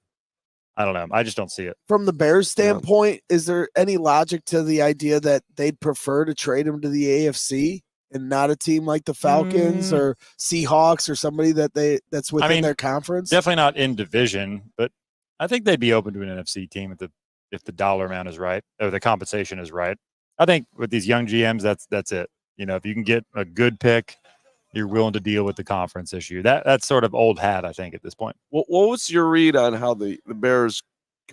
E: I don't know. I just don't see it.
C: From the Bears' standpoint, is there any logic to the idea that they'd prefer to trade him to the AFC and not a team like the Falcons or Seahawks or somebody that's within their conference?
E: Definitely not in division, but I think they'd be open to an NFC team if the dollar amount is right or the compensation is right. I think with these young GMs, that's it. If you can get a good pick, you're willing to deal with the conference issue. That's sort of old hat, I think, at this point.
B: What was your read on how the Bears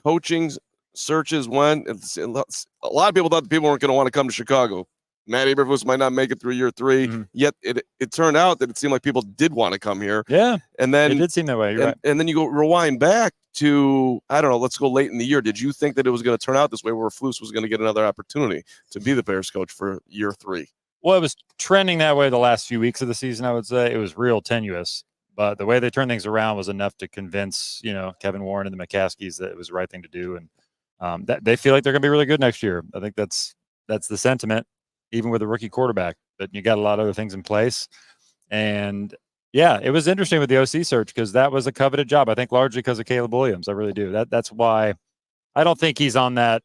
B: coaching searches went? A lot of people thought the people weren't going to want to come to Chicago. Matt Eberflus might not make it through year 3, yet it turned out that it seemed like people did want to come here.
E: Yeah,
B: and then
E: it did seem that way. You're right.
B: And then you go rewind back to, I don't know, let's go late in the year. Did you think that it was going to turn out this way, where Flus was going to get another opportunity to be the Bears coach for year 3?
E: Well, it was trending that way the last few weeks of the season, I would say. It was real tenuous. But the way they turned things around was enough to convince, Kevin Warren and the McCaskies that it was the right thing to do. And that they feel like they're going to be really good next year. I think that's the sentiment, even with a rookie quarterback. But you got a lot of other things in place. And, yeah, it was interesting with the OC search because that was a coveted job, I think, largely because of Caleb Williams. I really do. That's why I don't think he's on that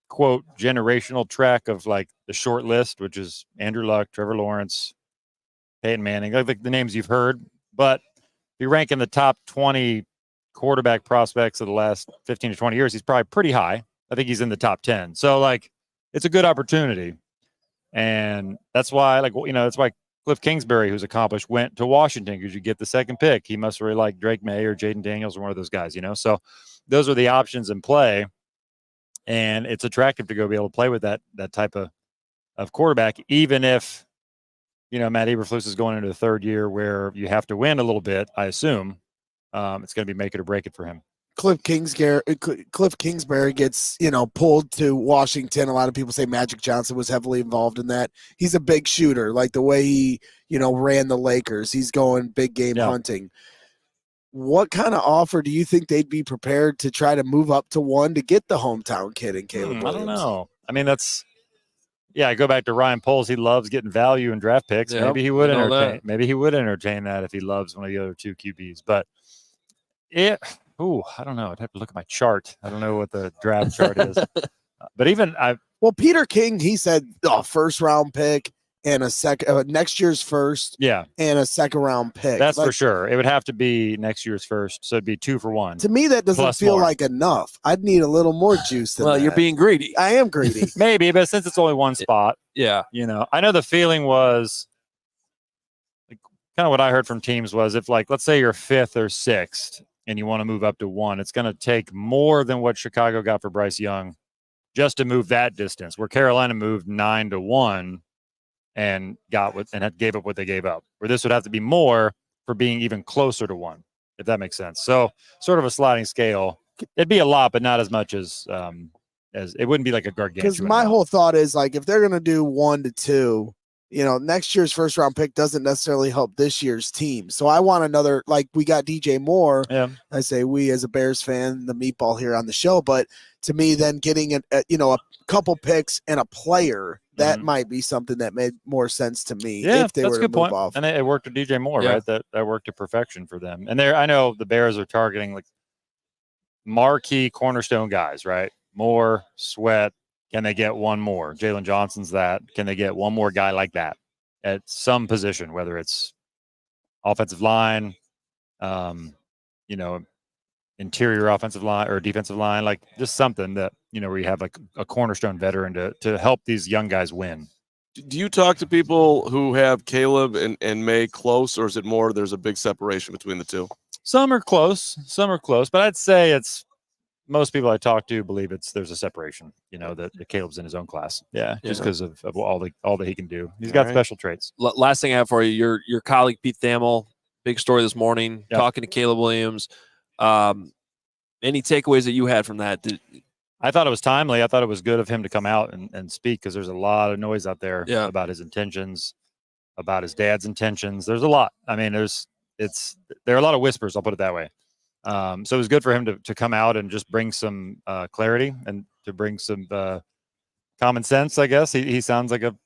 E: quote generational track of like the short list, which is Andrew Luck, Trevor Lawrence, Peyton Manning, like the names you've heard. But if you rank in the top 20 quarterback prospects of the last 15 to 20 years, he's probably pretty high. I think he's in the top 10. So like, it's a good opportunity. And that's why, that's why Cliff Kingsbury, who's accomplished, went to Washington because you get the second pick. He must really like Drake May or Jaden Daniels or one of those guys, So those are the options in play. And it's attractive to go be able to play with that type of quarterback, even if, Matt Eberflus is going into the 3rd year where you have to win a little bit, I assume. It's going to be make it or break it for him.
C: Cliff Kingsbury gets, pulled to Washington. A lot of people say Magic Johnson was heavily involved in that. He's a big shooter, like the way he, ran the Lakers. He's going big game hunting. What kind of offer do you think they'd be prepared to try to move up to 1 to get the hometown kid in Caleb Williams?
E: I don't know. I mean, I go back to Ryan Poles. He loves getting value in draft picks.
A: Yep,
E: maybe he would entertain that if he loves one of the other 2 QBs. But I don't know. I'd have to look at my chart. I don't know what the draft chart is. But even
C: Peter King, he said a 1st-round pick and a second next year's first, and a 2nd-round pick.
E: That's for sure. It would have to be next year's first, so it'd be 2 for 1.
C: To me, that doesn't feel like enough. I'd need a little more juice than that.
A: You're being greedy.
C: I am greedy.
E: Maybe, but since it's only one spot, I know the feeling was kind of what I heard from teams was if, let's say you're 5th or 6th and you want to move up to 1, it's going to take more than what Chicago got for Bryce Young just to move that distance, where Carolina moved 9 to 1. And gave up what they gave up. Where this would have to be more for being even closer to 1, if that makes sense. So sort of a sliding scale. It'd be a lot, but not as much as it wouldn't be like a gargantuan.
C: Because my whole thought is if they're gonna do 1 to 2, next year's 1st-round pick doesn't necessarily help this year's team. So I want another. We got DJ Moore. Yeah. I say we as a Bears fan, the meatball here on the show, but to me, then getting a couple picks and a player. That might be something that made more sense to me if they were to move off.
E: And it worked with DJ Moore, right? That worked to perfection for them. And I know the Bears are targeting marquee cornerstone guys, right? Moore, Sweat. Can they get one more? Jalen Johnson's that. Can they get one more guy like that at some position, whether it's offensive line, interior offensive line or defensive line, just something that, where you have a cornerstone veteran to help these young guys win.
B: Do you talk to people who have Caleb and May close, or is it more there's a big separation between the two?
E: Some are close, but I'd say it's most people I talk to believe there's a separation. That Caleb's in his own class. Yeah, just because of all that he can do. He's got special traits.
A: Last thing I have for you, your colleague Pete Thamel, big story this morning, talking to Caleb Williams. Any takeaways that you had from that?
E: I thought it was timely. I thought it was good of him to come out and speak, because there's a lot of noise out there about his intentions, about his dad's intentions. There's a lot. I mean, there are a lot of whispers. I'll put it that way. So it was good for him to come out and just bring some clarity and to bring some common sense, I guess. He sounds like a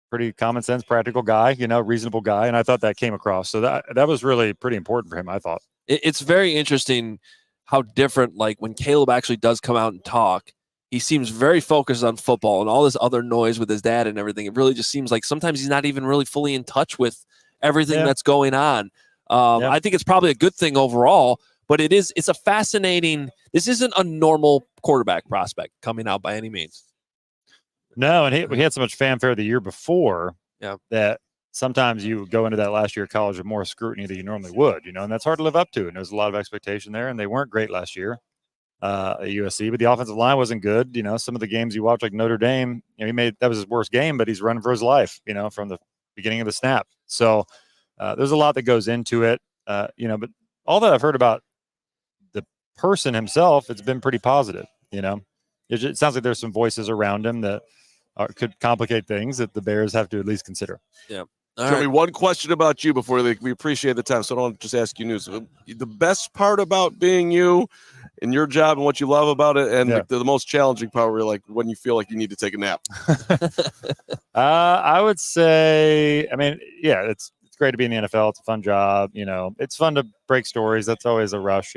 E: pretty common sense, practical guy, reasonable guy. And I thought that came across. So that was really pretty important for him, I thought.
A: It's very interesting how different, like when Caleb actually does come out and talk, he seems very focused on football and all this other noise with his dad and everything. It really just seems like sometimes he's not even really fully in touch with everything that's going on. I think it's probably a good thing overall, but it's a fascinating, this isn't a normal quarterback prospect coming out by any means.
E: No, and we had so much fanfare the year before that sometimes you go into that last year of college with more scrutiny than you normally would, and that's hard to live up to. And there's a lot of expectation there, and they weren't great last year at USC, but the offensive line wasn't good. Some of the games you watch, like Notre Dame, that was his worst game, but he's running for his life, from the beginning of the snap. So there's a lot that goes into it, but all that I've heard about the person himself, it's been pretty positive. It sounds like there's some voices around him that could complicate things that the Bears have to at least consider.
A: Yeah.
B: Jeremy, one question about you before we appreciate the time, so I don't just ask you news. The best part about being you and your job and what you love about it, and the most challenging part where like when you feel like you need to take a nap.
E: I would say, it's great to be in the NFL. It's a fun job. It's fun to break stories. That's always a rush.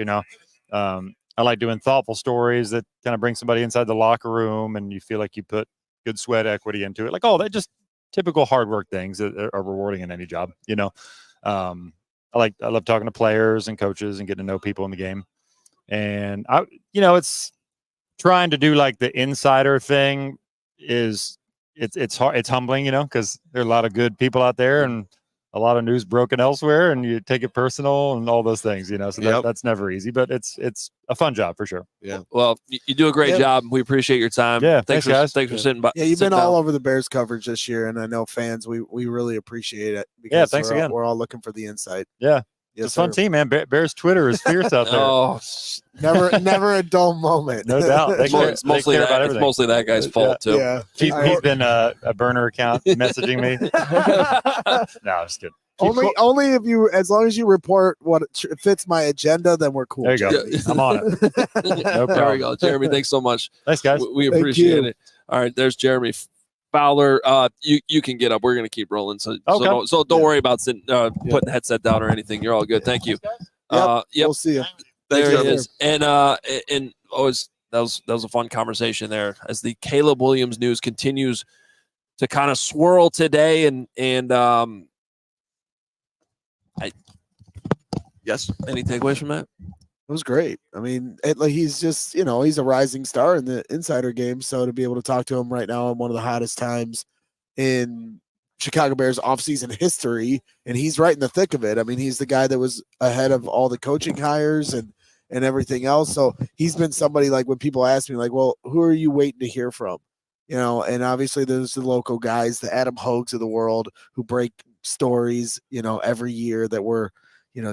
E: I like doing thoughtful stories that kind of bring somebody inside the locker room, and you feel like you put good sweat equity into it. Like all that, just typical hard work things that are rewarding in any job. I love talking to players and coaches and getting to know people in the game. And it's trying to do like the insider thing it's hard. It's humbling, because there are a lot of good people out there and a lot of news broken elsewhere, and you take it personal and all those things, so that's never easy, but it's a fun job for sure.
B: Yeah.
A: Well, you do a great job. We appreciate your time.
E: Yeah.
A: Thanks
E: guys.
A: Thanks for sitting by.
C: Yeah, you've been
A: down.
C: all over the Bears coverage this year, and I know fans, we really appreciate it. Because
E: thanks again.
C: We're all looking for the insight.
E: Yeah.
C: Yes,
E: it's a fun team, man. Bears Twitter is fierce out there.
A: Oh,
C: never a dull moment.
E: No doubt.
A: it's mostly that guy's fault too.
C: Yeah.
E: He's been a burner account messaging me. No, I'm just kidding.
C: Only if you, as long as you report what fits my agenda, then we're cool.
E: There you go. I'm on it. No problem.
A: There we go. Jeremy, thanks so much.
E: Thanks, guys.
A: We appreciate it. All right, there's Jeremy Fowler. You can get up. We're gonna keep rolling. So don't worry about putting the headset down or anything. You're all good. Thank you.
C: Yep. We'll see you.
A: There it is. And that was a fun conversation there as the Caleb Williams news continues to kind of swirl today.
B: Yes.
A: Any takeaways from that?
C: It was great. I mean, he's just, he's a rising star in the insider game. So to be able to talk to him right now in one of the hottest times in Chicago Bears offseason history, and he's right in the thick of it. I mean, he's the guy that was ahead of all the coaching hires and everything else. So he's been somebody, like, when people ask me, like, well, who are you waiting to hear from? And obviously there's the local guys, the Adam Hoges of the world, who break stories, every year that we're,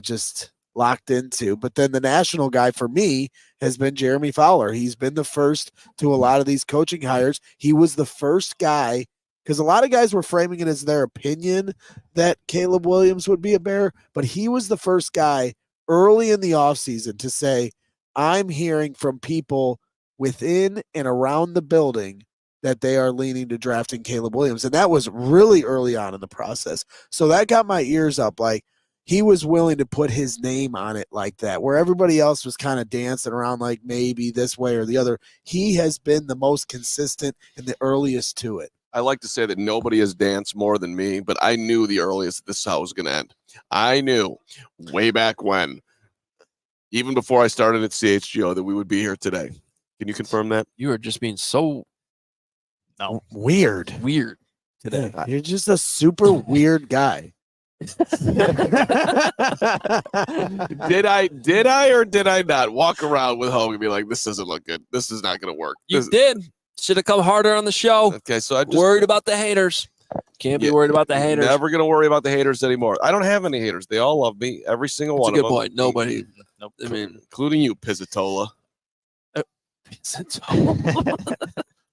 C: just locked into. But then the national guy for me has been Jeremy Fowler. He's been the first to a lot of these coaching hires. He was the first guy, because a lot of guys were framing it as their opinion that Caleb Williams would be a Bear, but he was the first guy early in the offseason to say, I'm hearing from people within and around the building that they are leaning to drafting Caleb Williams. And that was really early on in the process. So that got my ears up. Like, he was willing to put his name on it like that, where everybody else was kind of dancing around like maybe this way or the other. He has been the most consistent and the earliest to it.
B: I like to say that nobody has danced more than me, but I knew the earliest that this is how it was going to end. I knew way back when, even before I started at CHGO, that we would be here today. Can you confirm that?
A: You are just being so
C: weird
A: today.
C: You're just a super weird guy.
B: Did I or did I not walk around with Hoge and be like, this doesn't look good. This is not going to work.
A: You did. Should have come harder on the show.
B: Okay, so I just
A: worried about the haters. Can't be worried about the haters.
B: Never going to worry about the haters anymore. I don't have any haters. They all love me. Every single one of them.
A: That's a good point. Nobody.
B: Nope. I mean, including you, Pizzatola.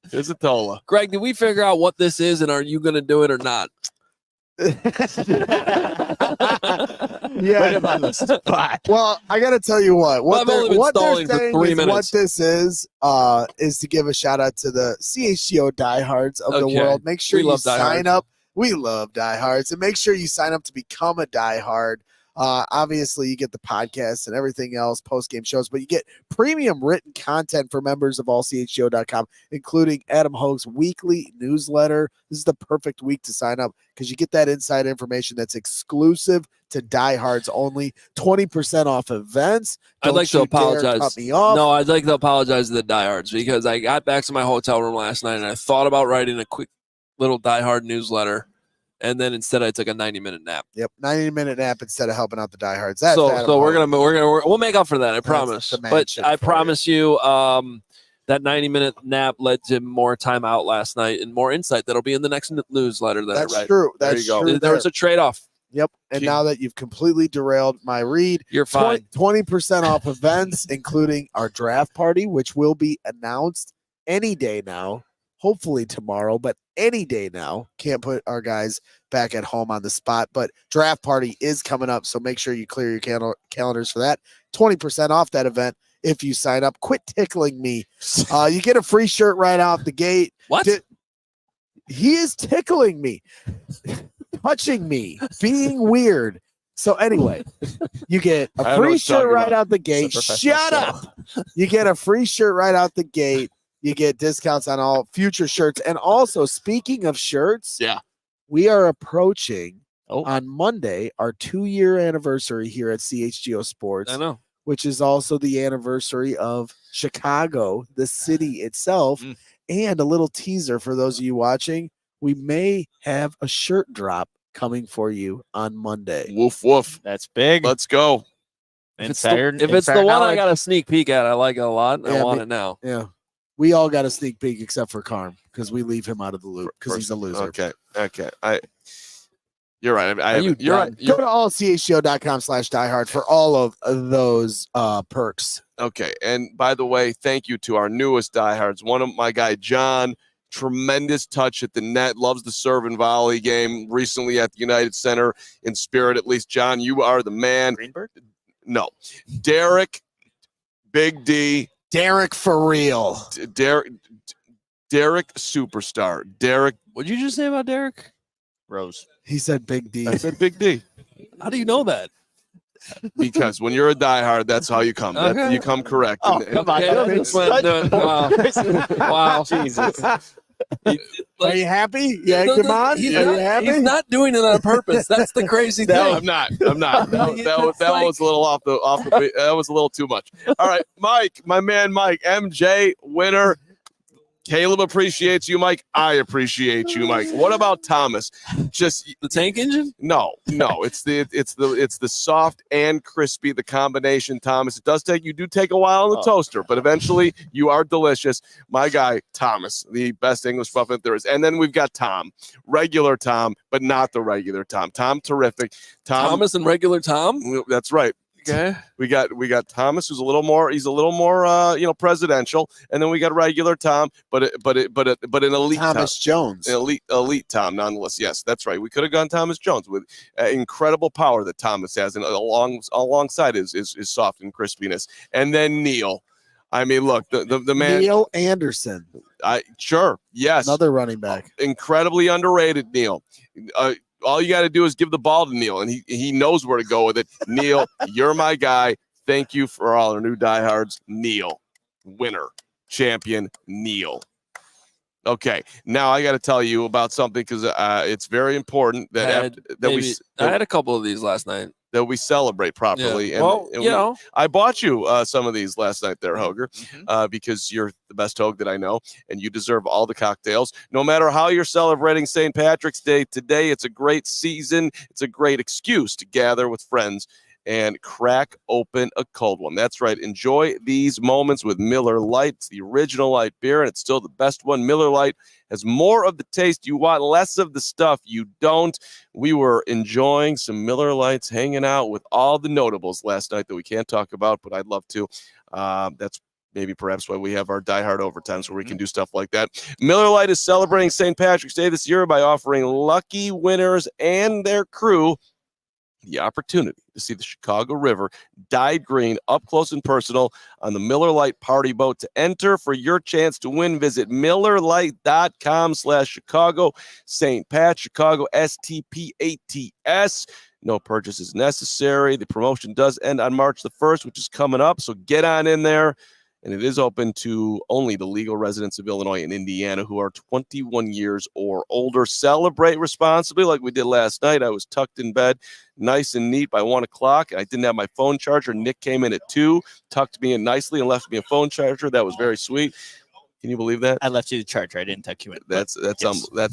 B: Pizzatola.
A: Greg, did we figure out what this is, and are you going to do it or not?
C: Yeah. Well, I got to tell you what they're saying what this is to give a shout out to the CHGO diehards of the world. Make sure you sign up. We love diehards, and make sure you sign up to become a diehard. Obviously, you get the podcast and everything else, post-game shows, but you get premium written content for members of ALLCITY.com, including Adam Hoge's weekly newsletter. This is the perfect week to sign up because you get that inside information that's exclusive to diehards only. 20% off events.
A: I'd like to apologize.
C: Cut me off.
A: No, I'd like to apologize to the diehards because I got back to my hotel room last night and I thought about writing a quick little diehard newsletter. And then instead, I took a 90-minute nap.
C: Yep, 90-minute nap instead of helping out the diehards.
A: So we'll make up for that. I promise. But I promise you, that 90-minute nap led to more time out last night and more insight that'll be in the next newsletter that I write.
C: That's true.
A: There you go. There was a trade-off.
C: Yep. And now that you've completely derailed my read,
A: you're fine.
C: 20% off events, including our draft party, which will be announced any day now. Hopefully tomorrow, but any day now. Can't put our guys back at home on the spot, but draft party is coming up, so make sure you clear your calendars for that. 20% off that event if you sign up. Quit tickling me. You get a free shirt right off the gate.
A: What?
C: He is tickling me, touching me, being weird. So anyway, you get a free shirt right out the gate. Shut up. You get a free shirt right out the gate. You get discounts on all future shirts. And also, speaking of shirts, we are approaching on Monday our 2-year anniversary here at CHGO Sports.
A: I know.
C: Which is also the anniversary of Chicago, the city itself. And a little teaser for those of you watching, we may have a shirt drop coming for you on Monday.
B: Woof, woof.
D: That's big.
B: Let's go.
A: If it's the one I got a sneak peek at, I like it a lot. I want it now.
C: Yeah. We all got a sneak peek except for Carm because we leave him out of the loop because he's a loser.
B: Okay. You're right.
C: You're right. Go to allchgo.com/diehard for all of those perks.
B: Okay. And by the way, thank you to our newest diehards. One of my guy, John, tremendous touch at the net, loves the serve and volley game recently at the United Center in spirit. At least, John, you are the man.
D: Greenberg?
B: No. Derek, Big D.
C: Derek for real.
B: Derek superstar. Derek.
A: What'd you just say about Derek?
D: Rose.
C: He said Big D.
B: I said Big D.
A: How do you know that?
B: Because when you're a diehard, that's how you come.
A: Okay.
B: You come correct.
D: Oh, come on.
A: Wow.
D: Jesus.
C: Are you happy? Yeah, come on. Are you happy?
A: He's not doing it on purpose. That's the crazy thing.
B: I'm not. That was a little off the. That was a little too much. All right, Mike, my man, Mike, MJ, winner. Caleb appreciates you, Mike. I appreciate you, Mike. What about Thomas? Just
A: the tank engine?
B: No. It's the soft and crispy, the combination, Thomas. You do take a while in the toaster, but eventually you are delicious. My guy, Thomas, the best English muffin there is. And then we've got Tom, regular Tom, but not the regular Tom. Tom, terrific.
A: Thomas and regular Tom?
B: That's right.
A: Okay.
B: We got Thomas, who's a little more presidential, and then we got regular Tom, but an elite
C: Thomas Jones,
B: elite Tom, nonetheless. Yes, that's right. We could have gone Thomas Jones with incredible power that Thomas has, and alongside his soft and crispiness, and then Neil. I mean, look, the man
C: Neil Anderson.
B: Sure, yes,
C: another running back,
B: incredibly underrated. Neil. All you got to do is give the ball to Neil, and he knows where to go with it. Neil, you're my guy. Thank you for all our new diehards. Neil, winner, champion, Neil. Okay, now I got to tell you about something because it's very important that
A: I had a couple of these last night.
B: that we celebrate properly. And,
A: well,
B: and
A: you know,
B: I bought you some of these last night there, Hoger, because you're the best Hogue that I know, and you deserve all the cocktails. No matter how you're celebrating St. Patrick's Day today, it's a great season. It's a great excuse to gather with friends and crack open a cold one. That's right. Enjoy these moments with Miller Lite. It's the original light beer, and it's still the best one. Miller Lite has more of the taste you want, less of the stuff you don't. We were enjoying some Miller Lights, hanging out with all the notables last night that we can't talk about, but I'd love to. That's maybe perhaps why we have our diehard overtimes where we can do stuff like that. Miller Lite is celebrating St. Patrick's Day this year by offering lucky winners and their crew the opportunity to see the Chicago River dyed green up close and personal on the Miller Lite party boat. To enter for your chance to win, visit MillerLite.com/Chicago. St. Pat, Chicago, STPATS. No purchase is necessary. The promotion does end on March the 1st, which is coming up, so get on in there. And it is open to only the legal residents of Illinois and Indiana who are 21 years or older. Celebrate responsibly like we did last night. I was tucked in bed, nice and neat by 1 o'clock. I didn't have my phone charger. Nick came in at 2, tucked me in nicely and left me a phone charger. That was very sweet. Can you believe that?
D: I left you the charger. I didn't tuck you in.
B: That's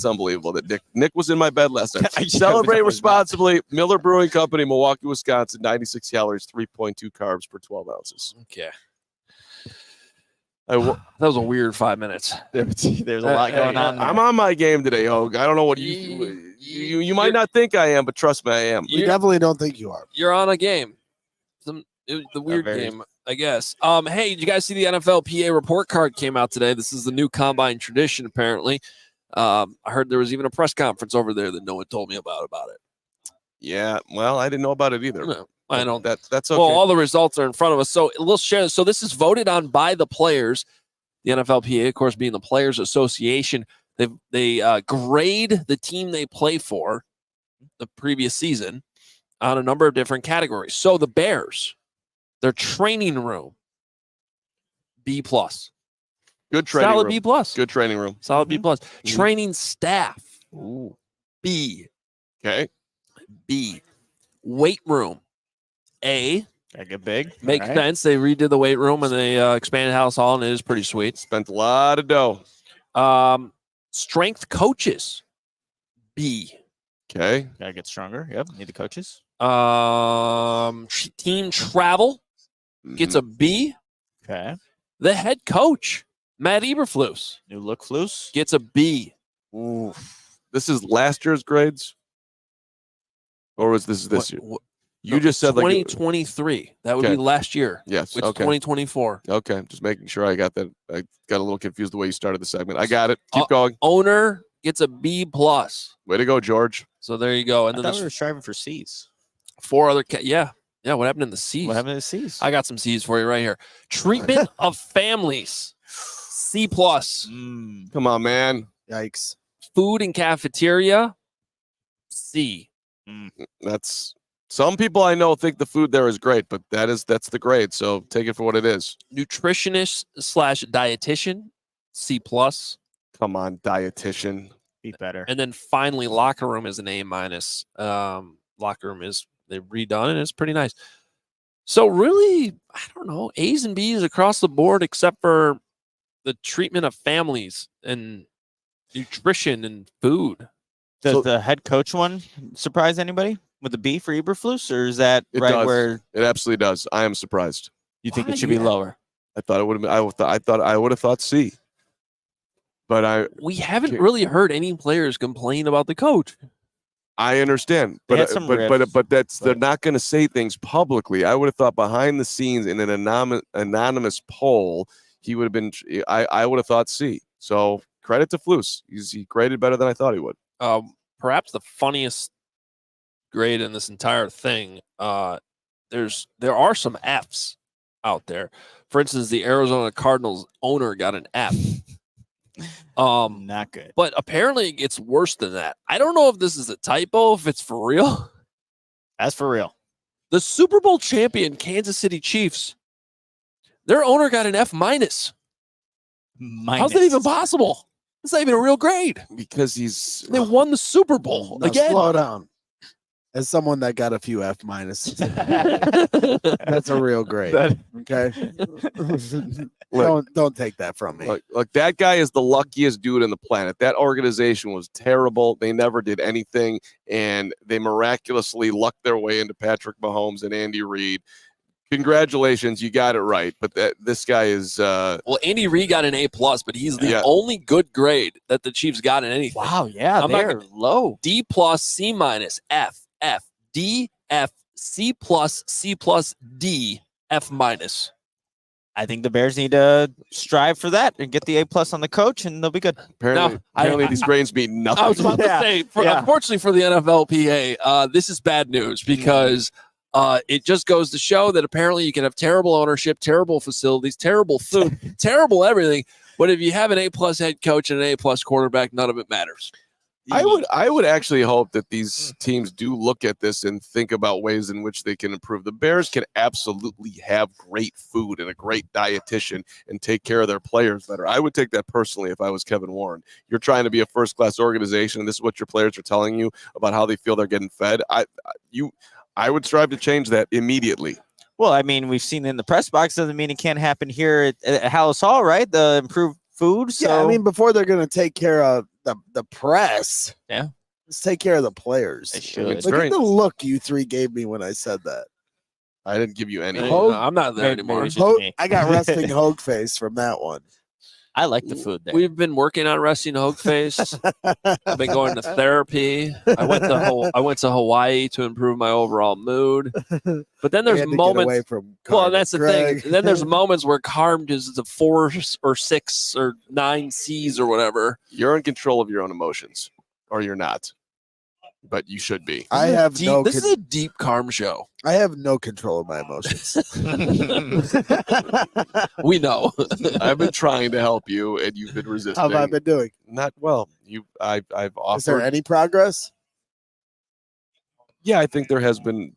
B: unbelievable that Nick was in my bed last night. Celebrate responsibly. Miller Brewing Company, Milwaukee, Wisconsin, 96 calories, 3.2 carbs per 12 ounces.
A: Okay. That was a weird 5 minutes.
D: There's a lot going on there.
B: I'm on my game today, Hogue. I don't know what you might not think I am, but trust me, I am.
C: We definitely don't think you are.
A: You're on a game. The weird game, I guess. Hey, did you guys see the NFLPA report card came out today? This is the new combine tradition, apparently. I heard there was even a press conference over there that no one told me about it.
B: Yeah, well, I didn't know about it either.
A: No, I don't.
B: That's okay.
A: Well, all the results are in front of us. So we'll share. So this is voted on by the players. The NFLPA, of course, being the Players Association, they grade the team they play for the previous season on a number of different categories. So the Bears, their training room, B+.
B: Good training
A: Solid
B: room.
A: B+.
B: Good training room.
A: Solid B+. Training staff, B.
B: Okay.
A: B. Weight room, A.
D: I get big.
A: Makes sense. They redid the weight room and they expanded House Hall, and it is pretty sweet.
B: Spent a lot of dough.
A: Strength coaches, B.
B: Okay.
D: Gotta get stronger. Yep. Need the coaches.
A: Team travel gets a B.
D: Okay.
A: The head coach, Matt Eberflus,
D: New look Flus
A: gets a B.
B: Ooh. This is last year's grades? Or was this year? You just said
A: 2023. That would be last year.
B: Yes.
A: Which
B: Okay.
A: 2024.
B: Okay. Just making sure I got that. I got a little confused the way you started the segment. I got it. Keep going.
A: Owner gets a B+.
B: Way to go, George.
A: So there you go. And
D: I
A: then
D: thought we were striving for C's.
A: 4 other. Yeah. What happened in the C's?
D: What happened to C's?
A: I got some C's for you right here. Treatment of families, C+.
B: Come on, man.
C: Yikes.
A: Food and cafeteria, C.
B: That's some people I know think the food there is great, but that's the grade. So take it for what it is.
A: Nutritionist / dietitian, C+.
B: Come on, dietitian.
D: Be better.
A: And then finally, locker room is an A-. Locker room is they've redone and it's pretty nice. So really, I don't know, A's and B's across the board, except for the treatment of families and nutrition and food.
D: Does the head coach one surprise anybody with the B for Eberflus, or is that where
B: it absolutely does? I am surprised.
D: You think it should be lower?
B: I thought it would have been. I thought I would have thought C. But
A: we haven't really heard any players complain about the coach.
B: I understand, but they're not going to say things publicly. I would have thought behind the scenes in an anonymous poll, he would have been. I would have thought C. So credit to Flus. He graded better than I thought he would.
A: Perhaps the funniest grade in this entire thing. There are some Fs out there. For instance, the Arizona Cardinals owner got an F.
D: Not good.
A: But apparently it gets worse than that. I don't know if this is a typo, if it's for real.
D: That's for real.
A: The Super Bowl champion Kansas City Chiefs, their owner got an F-. How's that even possible? It's not even a real grade.
B: Because
A: they won the Super Bowl
C: Now
A: again.
C: slow down. As someone that got a few F minuses, that's a real grade. Okay, don't take that from me.
B: Look, that guy is the luckiest dude on the planet. That organization was terrible. They never did anything, and they miraculously lucked their way into Patrick Mahomes and Andy Reid. Congratulations, you got it right. But this guy is
A: well, Andy Reid got an A+, but he's the only good grade that the Chiefs got in anything.
D: Wow, yeah, they're low.
A: D+, C-, F, D, F, C+, C+, D, F-.
D: I think the Bears need to strive for that and get the A+ on the coach, and they'll be good.
B: Apparently these grades mean nothing.
A: I was about to say, unfortunately for the NFLPA, this is bad news because it just goes to show that apparently you can have terrible ownership, terrible facilities, terrible food, terrible everything, but if you have an A+ head coach and an A+ quarterback, none of it matters.
B: I would actually hope that these teams do look at this and think about ways in which they can improve. The Bears can absolutely have great food and a great dietitian and take care of their players better. I would take that personally if I was Kevin Warren. You're trying to be a first-class organization, and this is what your players are telling you about how they feel they're getting fed. I would strive to change that immediately.
D: Well, I mean, we've seen in the press box, doesn't mean it can't happen here at Hallis Hall, right? The improved food. So.
C: Yeah, I mean, before they're going to take care of the press, let's take care of the players.
D: They should.
C: Look at the look you three gave me when I said that.
B: I didn't give you any.
A: I'm not there anymore.
C: I got resting Hoge face from that one.
D: I like the food there.
A: We've been working on resting Hoge face. I've been going to therapy. I went to Hawaii to improve my overall mood. But then there's moments. Well, that's the thing. And then there's moments where Carm is the 4 or 6 or 9 C's or whatever.
B: You're in control of your own emotions, or you're not. But you should be.
A: This is a deep Carm show.
C: I have no control of my emotions.
A: We know.
B: I've been trying to help you, and you've been resisting.
C: How have I been doing?
B: Not well. I've offered.
C: Is there any progress?
B: Yeah, I think there has been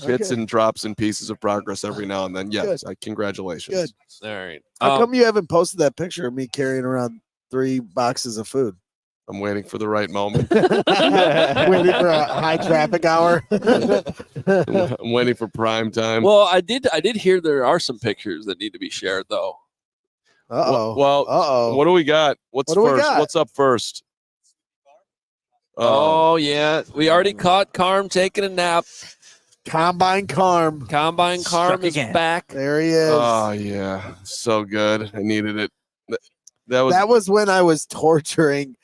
B: bits and drops and pieces of progress every now and then. Yes, congratulations.
C: Good.
A: All right.
C: How come you haven't posted that picture of me carrying around 3 boxes of food?
B: I'm waiting for the right moment.
C: Waiting for a high traffic hour.
B: I'm waiting for prime time.
A: Well, I did hear there are some pictures that need to be shared, though.
B: What do we got? What's first? What's up first?
A: Oh yeah, we already caught Carm taking a nap.
C: Combine Carm
A: is back.
C: There he is.
B: Oh yeah, so good. I needed it.
C: That was when I was torturing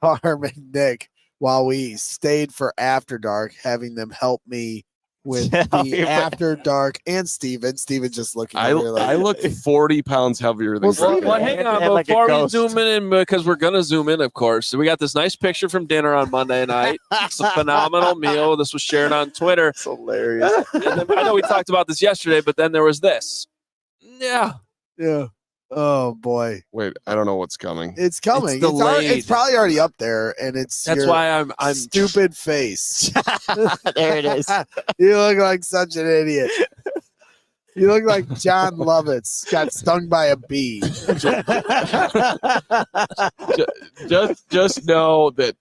C: Carm and Nick while we stayed for After Dark, having them help me with the After Dark, and Steven just looking at me
B: I look 40 pounds heavier than
A: well, hang on before we zoom in, because we're gonna zoom in, of course. So we got this nice picture from dinner on Monday night. It's a phenomenal meal. This was shared on Twitter.
C: It's hilarious.
A: And then, I know we talked about this yesterday, but then there was this. Yeah.
C: Oh boy!
B: Wait, I don't know what's coming.
C: It's coming.
A: It's delayed.
C: It's probably already up there, and
A: that's why I'm
C: stupid face.
D: There it is.
C: You look like such an idiot. You look like John Lovitz got stung by a bee.
B: Just know that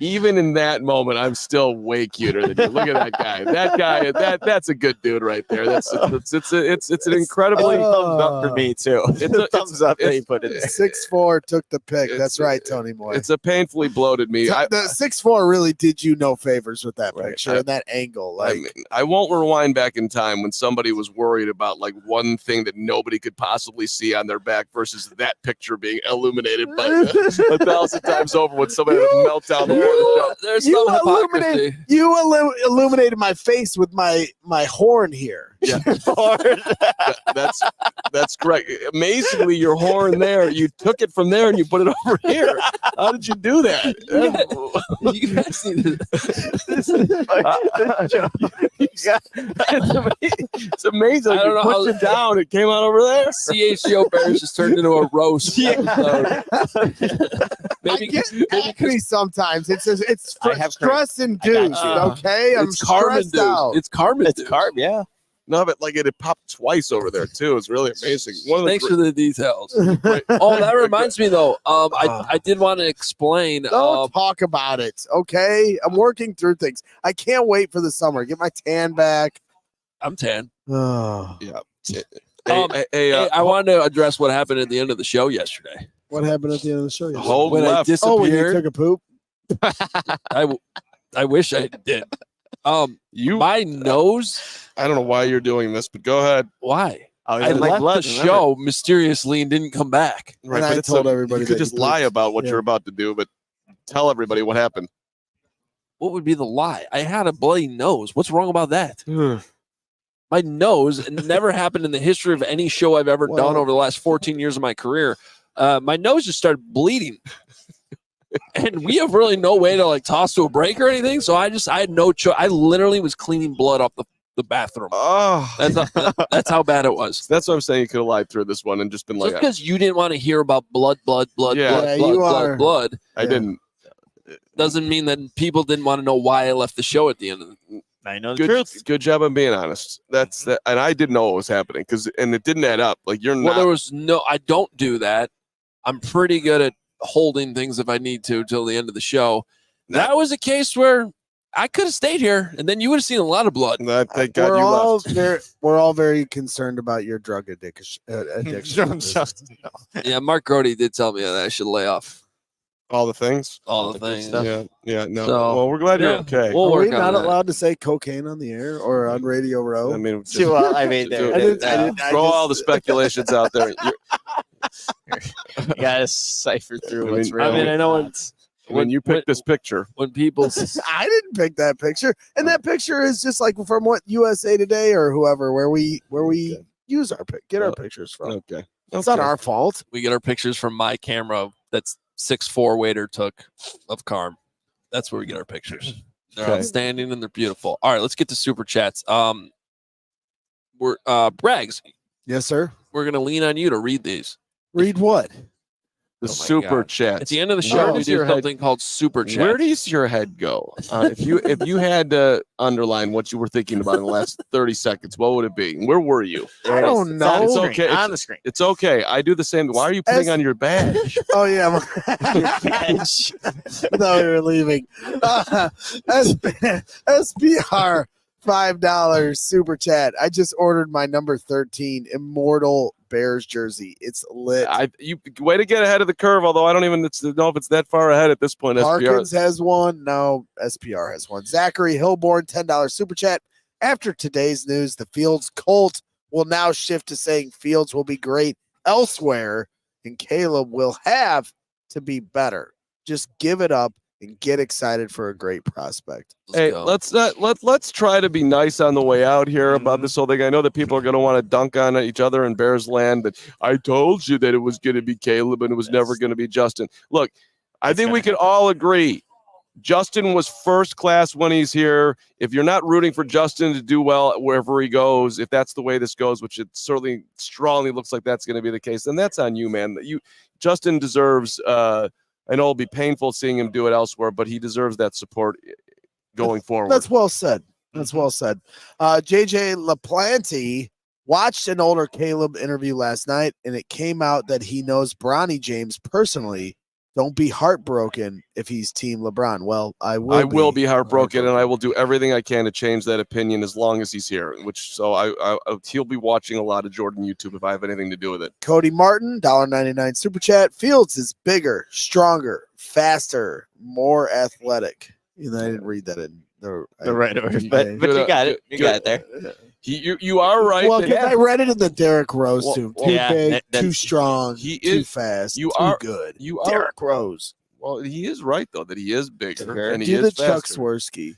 B: even in that moment, I'm still way cuter than you. Look at that guy. That guy. That's a good dude right there. It's an incredibly
D: thumbs up for me too. It's a thumbs up that you put it.
C: 6'4" took the pick. That's right, Tony Moore.
B: It's a painfully bloated me.
C: The 6'4" really did you no favors with that picture and that angle.
B: I won't rewind back in time when somebody was worried about one thing that nobody could possibly see on their back versus that picture being illuminated by 1,000 times over when somebody had a meltdown.
A: There's some hypocrisy.
C: You illuminated my face with my horn here.
B: Yeah, that's correct. Amazingly, your horn there, you took it from there and you put it over here. How did you do that?
A: You guys need
B: it's amazing. I don't know how it down. It came out over there.
A: CHGO Bears just turned into a roast.
C: Maybe sometimes it's stress induced. Okay, I'm
A: it's Carman,
C: stressed out.
A: It's Carman.
D: It's Carb. Yeah.
B: No, but like it had popped twice over there too. It's really amazing.
A: Thanks for the details. Oh, that reminds me though. I did want to explain.
C: Don't talk about it, okay? I'm working through things. I can't wait for the summer. Get my tan back.
A: I'm tan.
B: Yeah.
A: I wanted to address what happened at the end of the show yesterday.
C: What happened at the end of the show? yesterday?
B: Hold
A: When I
B: left.
C: Oh, when you
A: disappeared.
C: took a poop?
A: I wish I did. My nose.
B: I don't know why you're doing this, but go ahead.
A: Why?
D: Oh,
A: I left the show mysteriously and didn't come back.
C: And I told everybody
B: you could
C: that
B: just
C: you
B: lie
C: pooped.
B: about what
C: Yeah.
B: you're about to do, but tell everybody what happened.
A: What would be the lie? I had a bloody nose. What's wrong about that? My nose never happened in the history of any show I've ever done over the last 14 years of my career. My nose just started bleeding. And we have really no way to like toss to a break or anything. So I had no choice. I literally was cleaning blood off the bathroom.
B: Oh,
A: That's how bad it was.
B: that's what I'm saying. You could have lied through this one and just been
A: Just
B: like,
A: because you didn't want to hear about blood,
B: Yeah.
C: Yeah, you are.
A: blood,
B: I didn't.
A: doesn't mean that people didn't want to know why I left the show at the end of it.
D: I know the
B: Good,
D: truth.
B: good job on being honest. That's that, and I didn't know what was happening and it didn't add up. Like you're
A: Well,
B: not.
A: there was no, I don't do that. I'm pretty good at holding things if I need to till the end of the show. That was a case where I could have stayed here and then you would have seen a lot of blood.
B: Thank God you left.
C: We're all very concerned about your drug addiction.
A: Yeah, Mark Grody did tell me that I should lay off
B: All the things.
A: all the things.
B: Yeah. No.
A: So,
B: well, we're glad you're
A: yeah.
B: okay.
A: We'll
C: Are we
A: work on
C: not
A: that.
C: allowed to say cocaine on the air or on Radio Row?
B: I mean,
D: See, well, I mean,
B: Dude,
C: I didn't-
B: throw all the speculations out there.
D: you gotta cipher through
B: I
D: what's
B: mean-
D: real.
A: I mean, I know
B: When you picked this picture,
A: when people
C: I didn't pick that picture, and that picture is just like from what USA Today or whoever where we use our get our pictures from.
B: okay.
C: It's not our fault.
A: we get our pictures from my camera that's 6'4" waiter took of Carm. That's where we get our pictures. They're
B: Okay.
A: outstanding and they're beautiful. All right, let's get to super chats. We're Braggs,
C: Yes, sir.
A: we're gonna lean on you to read these.
C: Read what?
B: The
A: Oh my
B: super
A: God.
B: chat.
A: At the end of the
B: Where
A: show, we
B: does
A: do
B: your head-
A: something called super chat.
B: Where does your head go? If you had to underline what you were thinking about in the last 30 seconds, what would it be? And where were you?
C: I don't know.
B: It's okay.
D: On the screen.
B: It's okay. I do the same. Why are you putting on your badge?
C: Oh yeah, I thought we were leaving. SPR $5 super chat. I just ordered my number 13 Immortal Bears jersey. It's lit.
B: You way to get ahead of the curve. Although I don't even know if it's that far ahead at this point.
C: Harkins has one. No, SPR has one. Zachary Hilborn, $10 super chat. After today's news, the Fields cult will now shift to saying Fields will be great elsewhere and Caleb will have to be better. Just give it up and get excited for a great prospect.
B: Hey,
A: go.
B: let's try to be nice on the way out here about this whole thing. I know that people are going to want to dunk on each other in Bears land, but I told you that it was going to be Caleb and it was never going to be Justin. Look, I think we can all agree Justin was first class when he's here. If you're not rooting for Justin to do well wherever he goes, if that's the way this goes, which it certainly strongly looks like that's going to be the case, then that's on you, man. Justin deserves I know it'll be painful seeing him do it elsewhere, but he deserves that support going forward.
C: That's well said. That's well said. JJ LaPlante watched an older Caleb interview last night, and it came out that he knows Bronny James personally. Don't be heartbroken if he's Team LeBron. Well, I will
B: be heartbroken, and I will do everything I can to change that opinion as long as he's here. He'll be watching a lot of Jordan YouTube if I have anything to do with it.
C: Cody Martin, $1.99 super chat. Fields is bigger, stronger, faster, more athletic. I didn't read that in the
D: right order, but you got it. You got it there.
B: You are right.
C: Well, because I read it in the Derrick Rose too. Too
D: yeah,
C: big,
D: that-
C: too strong,
B: he
C: too
B: is-
C: fast,
B: you
C: too
B: are-
C: good.
B: You are
C: Derrick Rose.
B: well. He is right though that he is bigger
D: Bigger.
B: and he
C: Do the
B: is
C: Chuck
B: faster.
C: Swirsky.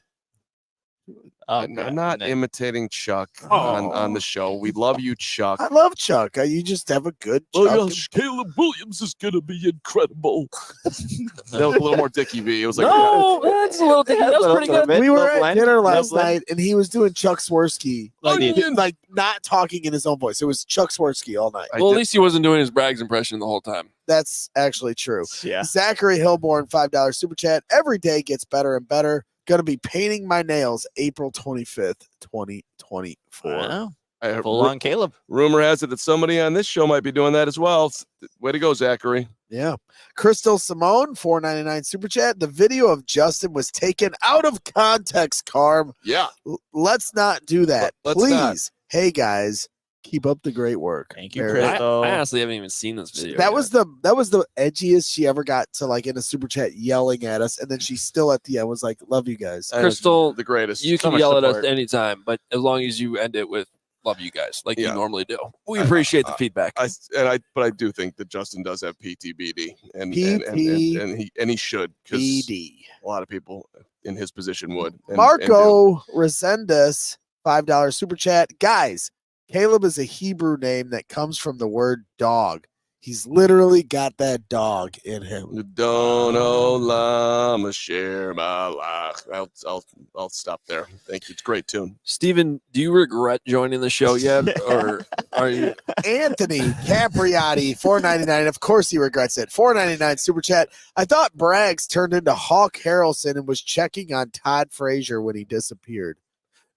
B: I'm not imitating Chuck on the show. We love you, Chuck.
C: I love Chuck. You just have a good Chuck.
B: Caleb Williams is going to be incredible. That was a little more Dickie V. It was like,
A: No, that's a little thing. That was pretty good.
C: We were at
D: blend,
C: dinner
D: no
C: last
D: blend.
C: night, and he was doing Chuck Swirsky, like not talking in his own voice. It was Chuck Swirsky all night.
A: Well, at least he wasn't doing his Braggs impression the whole time.
C: That's actually true.
D: Yeah.
C: Zachary Hilborn, $5 super chat. Every day gets better and better. Going to be painting my nails April 25th, 2024.
D: Wow. Full on Caleb.
B: Rumor has it that somebody on this show might be doing that as well. Way to go, Zachary.
C: Yeah. Crystal Simone, $4.99 super chat. The video of Justin was taken out of context, Carm.
B: Yeah.
C: Let's not do that.
B: Let's
C: Please.
B: not.
C: Hey, guys, keep up the great work.
D: Thank you,
C: Very-
D: Crystal.
A: I honestly haven't even seen this video.
C: That
A: yet.
C: was the edgiest she ever got to, like, in a super chat yelling at us, and then she still at the end was like, "Love you guys."
A: Crystal,
B: the greatest.
A: You
B: So
A: can
B: much
A: yell at
B: support.
A: us anytime, but as long as you end it with "love you guys" like you
B: Yeah.
A: normally do, we appreciate the feedback.
B: But I do think that Justin does have PTBD, and he should, because
C: BD.
B: a lot of people in his position would. And do.
C: Marco Resendez, $5 super chat. Guys, Caleb is a Hebrew name that comes from the word dog. He's literally got that dog in him.
B: Don't lama share my life. I'll stop there. Thank you. It's a great tune.
A: Steven, do you regret joining the show yet, or are you?
C: Anthony Capriati, $4.99. Of course he regrets it. $4.99 super chat. I thought Braggs turned into Hawk Harrelson and was checking on Todd Frazier when he disappeared.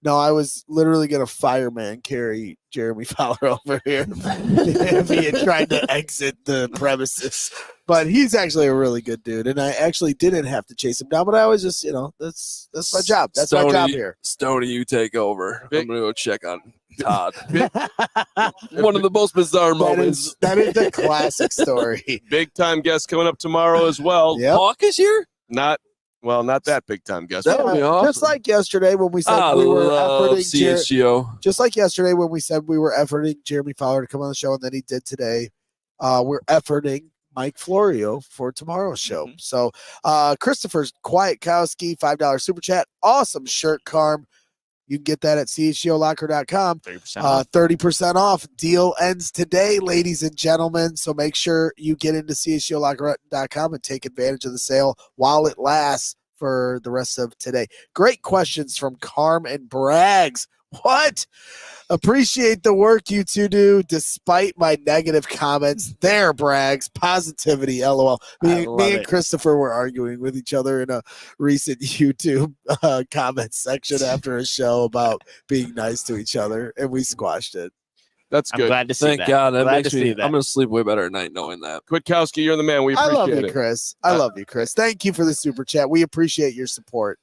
C: No, I was literally going to fireman carry Jeremy Fowler over here if he had tried to exit the premises. But he's actually a really good dude, and I actually didn't have to chase him down. But I was just, that's my job. That's my job here.
A: Stoney, you take over. I'm
B: Big-
A: gonna go check on Todd. One of the most bizarre moments.
C: That is a classic story.
B: Big time guest coming up tomorrow as well.
C: Yep.
A: Hawk is here.
B: Not that big time guest.
A: That would be awesome.
C: Just like yesterday when we said
A: I
C: we were
A: love
C: efforting
A: CHGO.
C: just like yesterday when we said we were efforting Jeremy Fowler to come on the show, and then he did today. We're efforting Mike Florio for tomorrow's show.
A: Mm-hmm.
C: So Christopher Kwiatkowski, $5 super chat. Awesome shirt, Carm. You can get that at chgolocker.com.
D: 30% off.
C: 30% off. Deal ends today, ladies and gentlemen. So make sure you get into chgolocker.com and take advantage of the sale while it lasts for the rest of today. Great questions from Carm and Braggs. What? Appreciate the work you two do despite my negative comments. There, Braggs. Positivity, LOL. Me and Christopher were arguing with each other in a recent YouTube comment section after a show about being nice to each other, and we squashed it.
B: That's
D: I'm
B: good.
D: glad to see
A: Thank
D: that.
A: God. That
D: Glad
A: makes
D: to
A: me.
D: see that.
A: I'm gonna sleep way better at night knowing that.
B: Kwiatkowski, you're the man. We
C: I
B: appreciate
C: love you,
B: it.
C: Chris. I love you, Chris. Thank you for the super chat. We appreciate your support.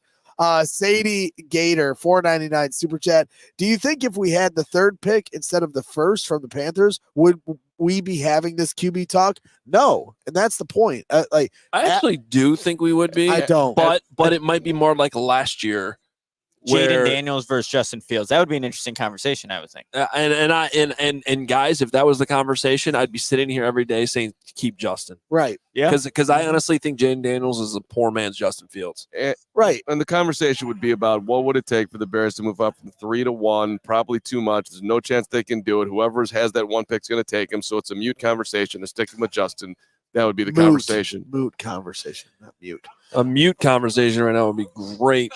C: Sadie Gator, $4.99 super chat. Do you think if we had the third pick instead of the first from the Panthers, would we be having this QB talk? No, and that's the point.
A: I actually do think we would be.
C: I don't.
A: But it might be more like last year.
D: Jaden Daniels versus Justin Fields. That would be an interesting conversation, I would think.
A: And guys, if that was the conversation, I'd be sitting here every day saying keep Justin.
C: Right.
D: Yeah.
A: Because I honestly think Jaden Daniels is a poor man's Justin Fields.
C: Right.
B: And the conversation would be about what would it take for the Bears to move up from 3 to 1? Probably too much. There's no chance they can do it. Whoever has that one pick is going to take him. So it's a mute conversation. To stick him with Justin. That would be the conversation.
C: Moot conversation, not mute.
A: A mute conversation right now would be great.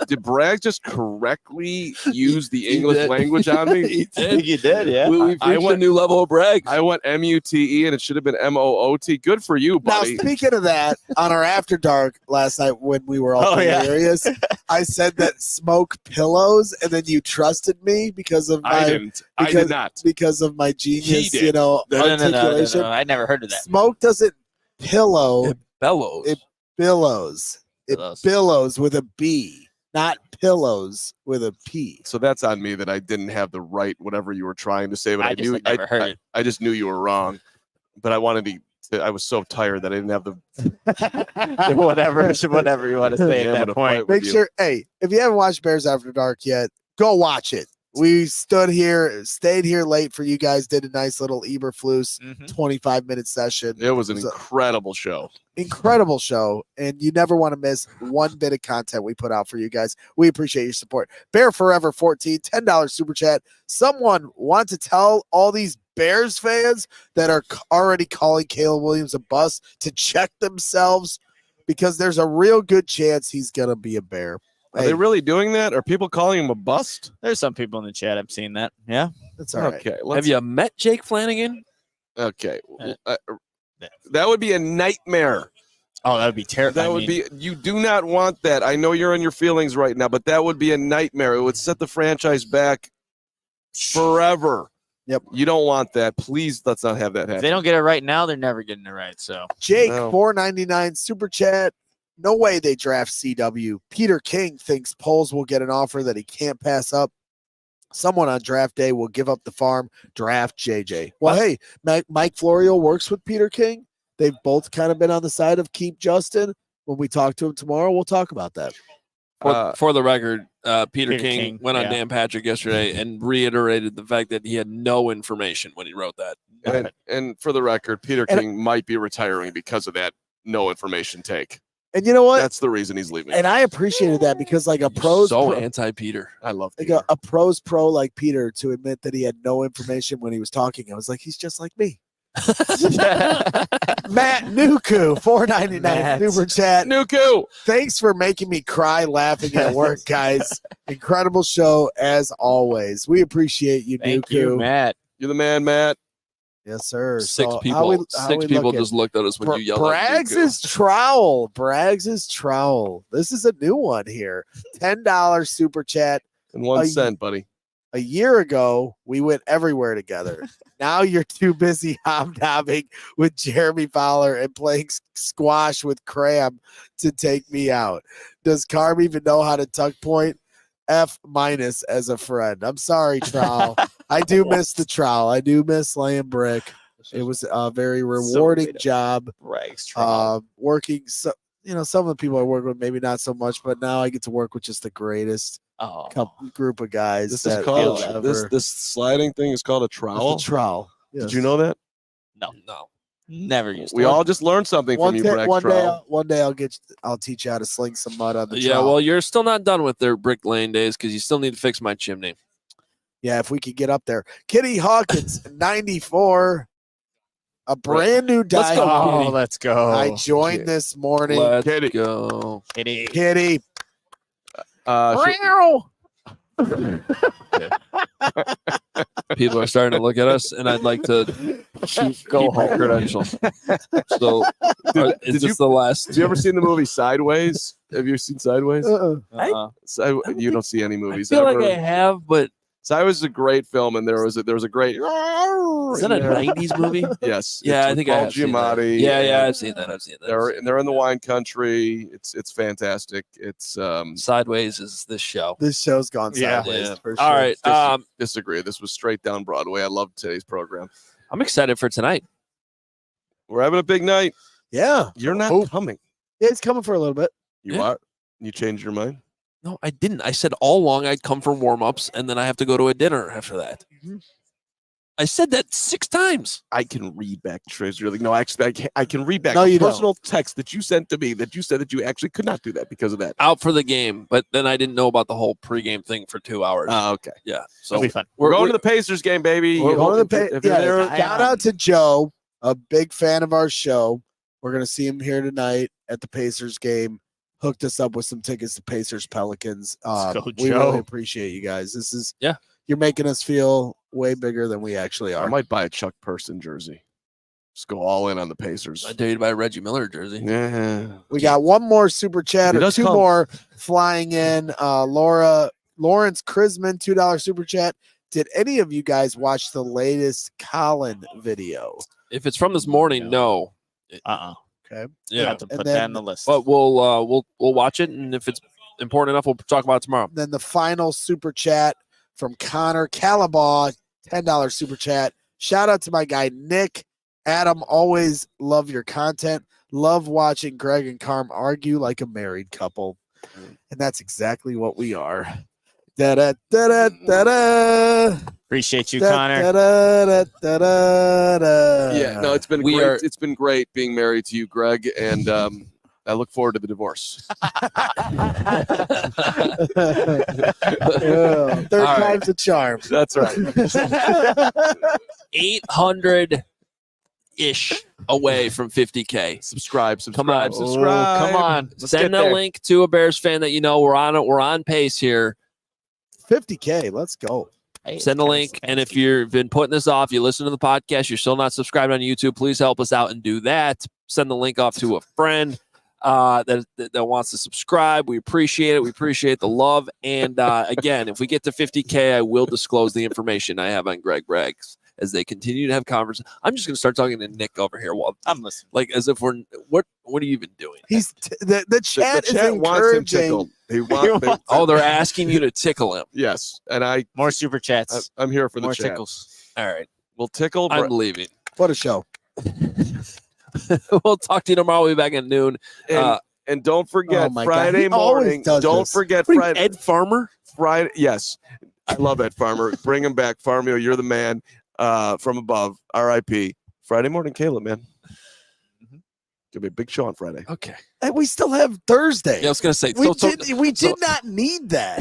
B: Did Bragg just correctly use the English
A: did.
B: language on me?
A: He
D: I think you did, yeah.
A: We've
B: I
A: reached a
B: went-
A: new level of brag.
B: I went MUTE and it should have been MOOT. Good for you,
C: Now,
B: buddy.
C: speaking of that, on our After Dark last night when we were all
D: Oh, yeah.
C: hilarious, I said that smoke pillows, and then you trusted me because of
B: I
C: my
B: didn't. I did not.
C: because of my genius,
B: did.
C: articulation.
D: No. I never heard of that.
C: Smoke doesn't pillow,
A: It bellows.
C: It billows. It
D: Billows.
C: billows with a B, not pillows with a P.
B: So that's on me that I didn't have the right whatever you were trying to say, but
D: I
B: I,
D: just
B: knew
D: had never heard it.
B: I just knew you were wrong. But I wanted to. I was so tired that I didn't have the.
D: whatever you want to say
B: Yeah, I'm
D: at
B: gonna
D: that point.
B: fight with
C: Make
B: you.
C: sure, hey, if you haven't watched Bears After Dark yet, go watch it. We stayed here late for you guys, did a nice little Eberflus
D: Mhm.
C: 25-minute session.
B: It was an
C: So-
B: incredible show.
C: Incredible show, and you never want to miss one bit of content we put out for you guys. We appreciate your support. Bear Forever 14, $10 super chat. Someone want to tell all these Bears fans that are already calling Caleb Williams a bust to check themselves, because there's a real good chance he's gonna be a Bear.
B: Are
C: Hey,
B: they really doing that? Are people calling him a bust?
D: There's some people in the chat. I'm seeing that. Yeah.
C: that's all right.
B: Okay.
A: Have you met Jake Flanagan?
B: Okay.
D: Uh,
B: That would be a nightmare.
D: Oh, that would be terrible.
B: That would be. You do not want that. I know you're in your feelings right now, but that would be a nightmare. It would set the franchise back forever.
C: Yep.
B: You don't want that. Please, let's not have that happen.
D: If they don't get it right now, they're never getting it right. So
C: Jake,
B: No.
C: $4.99 super chat. No way they draft CW. Peter King thinks Poles will get an offer that he can't pass up. Someone on draft day will give up the farm. Draft JJ. Well, hey, Mike Florio works with Peter King. They've both kind of been on the side of keep Justin. When we talk to him tomorrow, we'll talk about that.
A: For the record, Peter
D: Peter
A: King
D: King,
A: went on
D: yeah.
A: Dan Patrick yesterday and reiterated the fact that he had no information when he wrote that.
B: And for the record, Peter
C: And-
B: King might be retiring because of that no information take.
C: And you know what?
B: That's the reason he's leaving.
C: And I appreciated that because like a pros
A: so
C: pro,
A: anti-Peter.
B: I love
C: like
B: Peter.
C: a pros pro like Peter to admit that he had no information when he was talking. I was like, he's just like me. Matt Nuku, $4.99
D: Matt.
C: super chat.
B: Nuku.
C: Thanks for making me cry laughing at work, guys. Incredible show as always. We appreciate you,
D: thank
C: Nuku.
D: you, Matt.
B: You're the man, Matt.
C: Yes, sir.
A: Six
C: So
A: people.
C: how we
A: Six people
C: looking?
A: just looked at us when you yelled
C: Braggs
A: at Nuku.
C: is trowel. Braggs is trowel. This is a new one here. $10 super chat.
B: And 1
C: Oh,
B: cent, buddy.
C: A year ago, we went everywhere together. Now you're too busy hobnobbing with Jeremy Fowler and playing squash with Cram to take me out. Does Carm even know how to tuck point? F- as a friend. I'm sorry, trowel. I do miss the trowel. I do miss laying brick. It was a very rewarding job.
D: Brags.
C: Working, some of the people I work with, maybe not so much, but now I get to work with just the greatest
D: Oh,
C: group of guys.
B: This
C: that
B: is called
C: you'll
B: this
C: ever-
B: this sliding thing is called a
C: It's
B: trowel.
C: the trowel.
B: Did you know that?
D: no,
A: No.
D: never used
B: We
D: to.
B: all just learned something from you, Breck Trowel.
C: One day I'll teach you how to sling some mud on the
A: Yeah,
C: trowel.
A: well, you're still not done with their Brick Lane days because you still need to fix my chimney.
C: Yeah, if we could get up there. Kitty Hawkins, 94. A brand new
A: Let's go,
C: dive.
D: Oh,
A: Kitty.
D: let's go.
C: I joined
B: Kid.
C: this morning.
A: Let's
B: Kitty.
A: go.
D: Kitty.
C: Kitty.
A: People are starting to look at us, and I'd like to
D: Go
A: keep my
D: home.
A: credentials. So, is
B: did
A: this the last?
B: Have you ever seen the movie Sideways? Have you seen Sideways?
D: Uh-uh.
B: You don't see any movies
A: I feel
B: ever.
A: like I have, but
B: Sideways is a great film, and there was a great.
A: is that a '90s movie?
B: Yes.
A: Yeah,
B: it's
A: I think
B: with
A: I
B: Paul
A: have seen that.
B: Giamatti.
A: Yeah, I've seen that. I've seen that.
B: They're in the wine country. It's fantastic. It's
A: Sideways is this show.
C: This show's gone
D: Yeah.
C: sideways.
A: Yeah.
C: For sure.
A: All right.
B: disagree. This was straight down Broadway. I love today's program.
A: I'm excited for tonight.
B: We're having a big night.
C: Yeah.
B: You're not
C: Oh.
B: coming.
C: Yeah, it's coming for a little bit.
B: You
A: Yeah.
B: are. You changed your mind.
A: No, I didn't. I said all along I'd come for warm-ups, and then I have to go to a dinner after that.
C: Mhm.
A: I said that 6 times.
B: I can read back Trish. You're like, no, actually, I can read back
C: No,
B: a
C: you don't.
B: personal text that you sent to me that you said that you actually could not do that because of that.
A: Out for the game, but then I didn't know about the whole pregame thing for 2 hours.
B: Okay.
A: Yeah, so
D: It'll be fun.
B: We're going to the Pacers game, baby.
C: We're going to the
B: If you're there,
C: yeah, shout out to Joe, a big fan of our show. We're gonna see him here tonight at the Pacers game. Hooked us up with some tickets to Pacers Pelicans.
D: Let's go,
C: We
D: Joe.
C: really appreciate you guys. This is
A: Yeah.
C: You're making us feel way bigger than we actually
B: I
C: are.
B: might buy a Chuck Person jersey. Just go all in on the Pacers.
A: I dare you to buy a Reggie Miller jersey.
B: Yeah.
C: We got one more super chat
B: It
C: or
B: does
C: two
B: come.
C: more flying in. Lawrence Krisman, $2 super chat. Did any of you guys watch the latest Colin video?
A: If it's from this morning, no.
D: Uh-uh.
C: Okay.
D: You
A: Yeah,
D: have to
C: And
D: put
C: then-
D: that in the list.
A: but we'll watch it, and if it's important enough, we'll talk about it tomorrow.
C: Then the final super chat from Connor Calabaugh, $10 super chat. Shout out to my guy Nick. Adam, always love your content. Love watching Greg and Carm argue like a married couple. And that's exactly what we are. Da da da da da da.
D: Appreciate you,
C: Da,
D: Connor.
C: da, da, da, da, da.
B: Yeah. No, it's been
A: We
B: great.
A: are-
B: It's been great being married to you, Greg, and I look forward to the divorce.
C: Yeah, third
A: All right.
C: time's a charm.
B: That's right.
A: 800-ish away from 50K.
B: Subscribe.
A: Come on.
B: Subscribe.
D: Come on.
B: Let's
A: Send
B: get
A: a
B: there.
A: link to a Bears fan that you know. We're on pace here.
C: 50K, let's go.
D: Hey,
A: Send a link, and if you've been putting this off, you listen to the podcast, you're still not subscribed on YouTube, please help us out and do that. Send the link off to a friend. that wants to subscribe. We appreciate it. We appreciate the love. And again, if we get to 50K, I will disclose the information I have on Greg Braggs as they continue to have conversations. I'm just going to start talking to Nick over here while
D: I'm listening.
A: like as if we're what are you even doing?
C: He's the chat is
B: wants him
C: encouraging.
B: tickled. They
A: Oh, they're asking you to tickle him.
B: yes, and
D: More super chats.
B: I'm here for the
D: More
B: chat.
D: tickles.
A: All right,
B: We'll tickle.
A: I'm leaving.
C: What a show!
A: We'll talk to you tomorrow. We'll be back at noon.
B: And don't forget
C: Oh my God,
B: Friday
C: he always
B: morning.
C: does
B: Don't
C: this.
B: forget
A: What are you,
B: Friday.
A: Ed Farmer.
B: Friday. Yes, I love Ed Farmer. Bring him back, Farmio. You're the man. From above. R.I.P. Friday morning, Caleb, man. Gonna be a big show on Friday.
A: Okay.
C: And we still have Thursday.
A: Yeah, I was going to say.
C: We did not need that.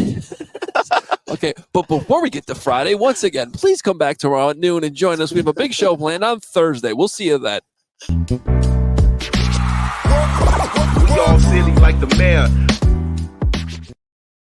A: Okay, but before we get to Friday, once again, please come back tomorrow at noon and join us. We have a big show planned on Thursday. We'll see you then.
F: We all silly like the mayor.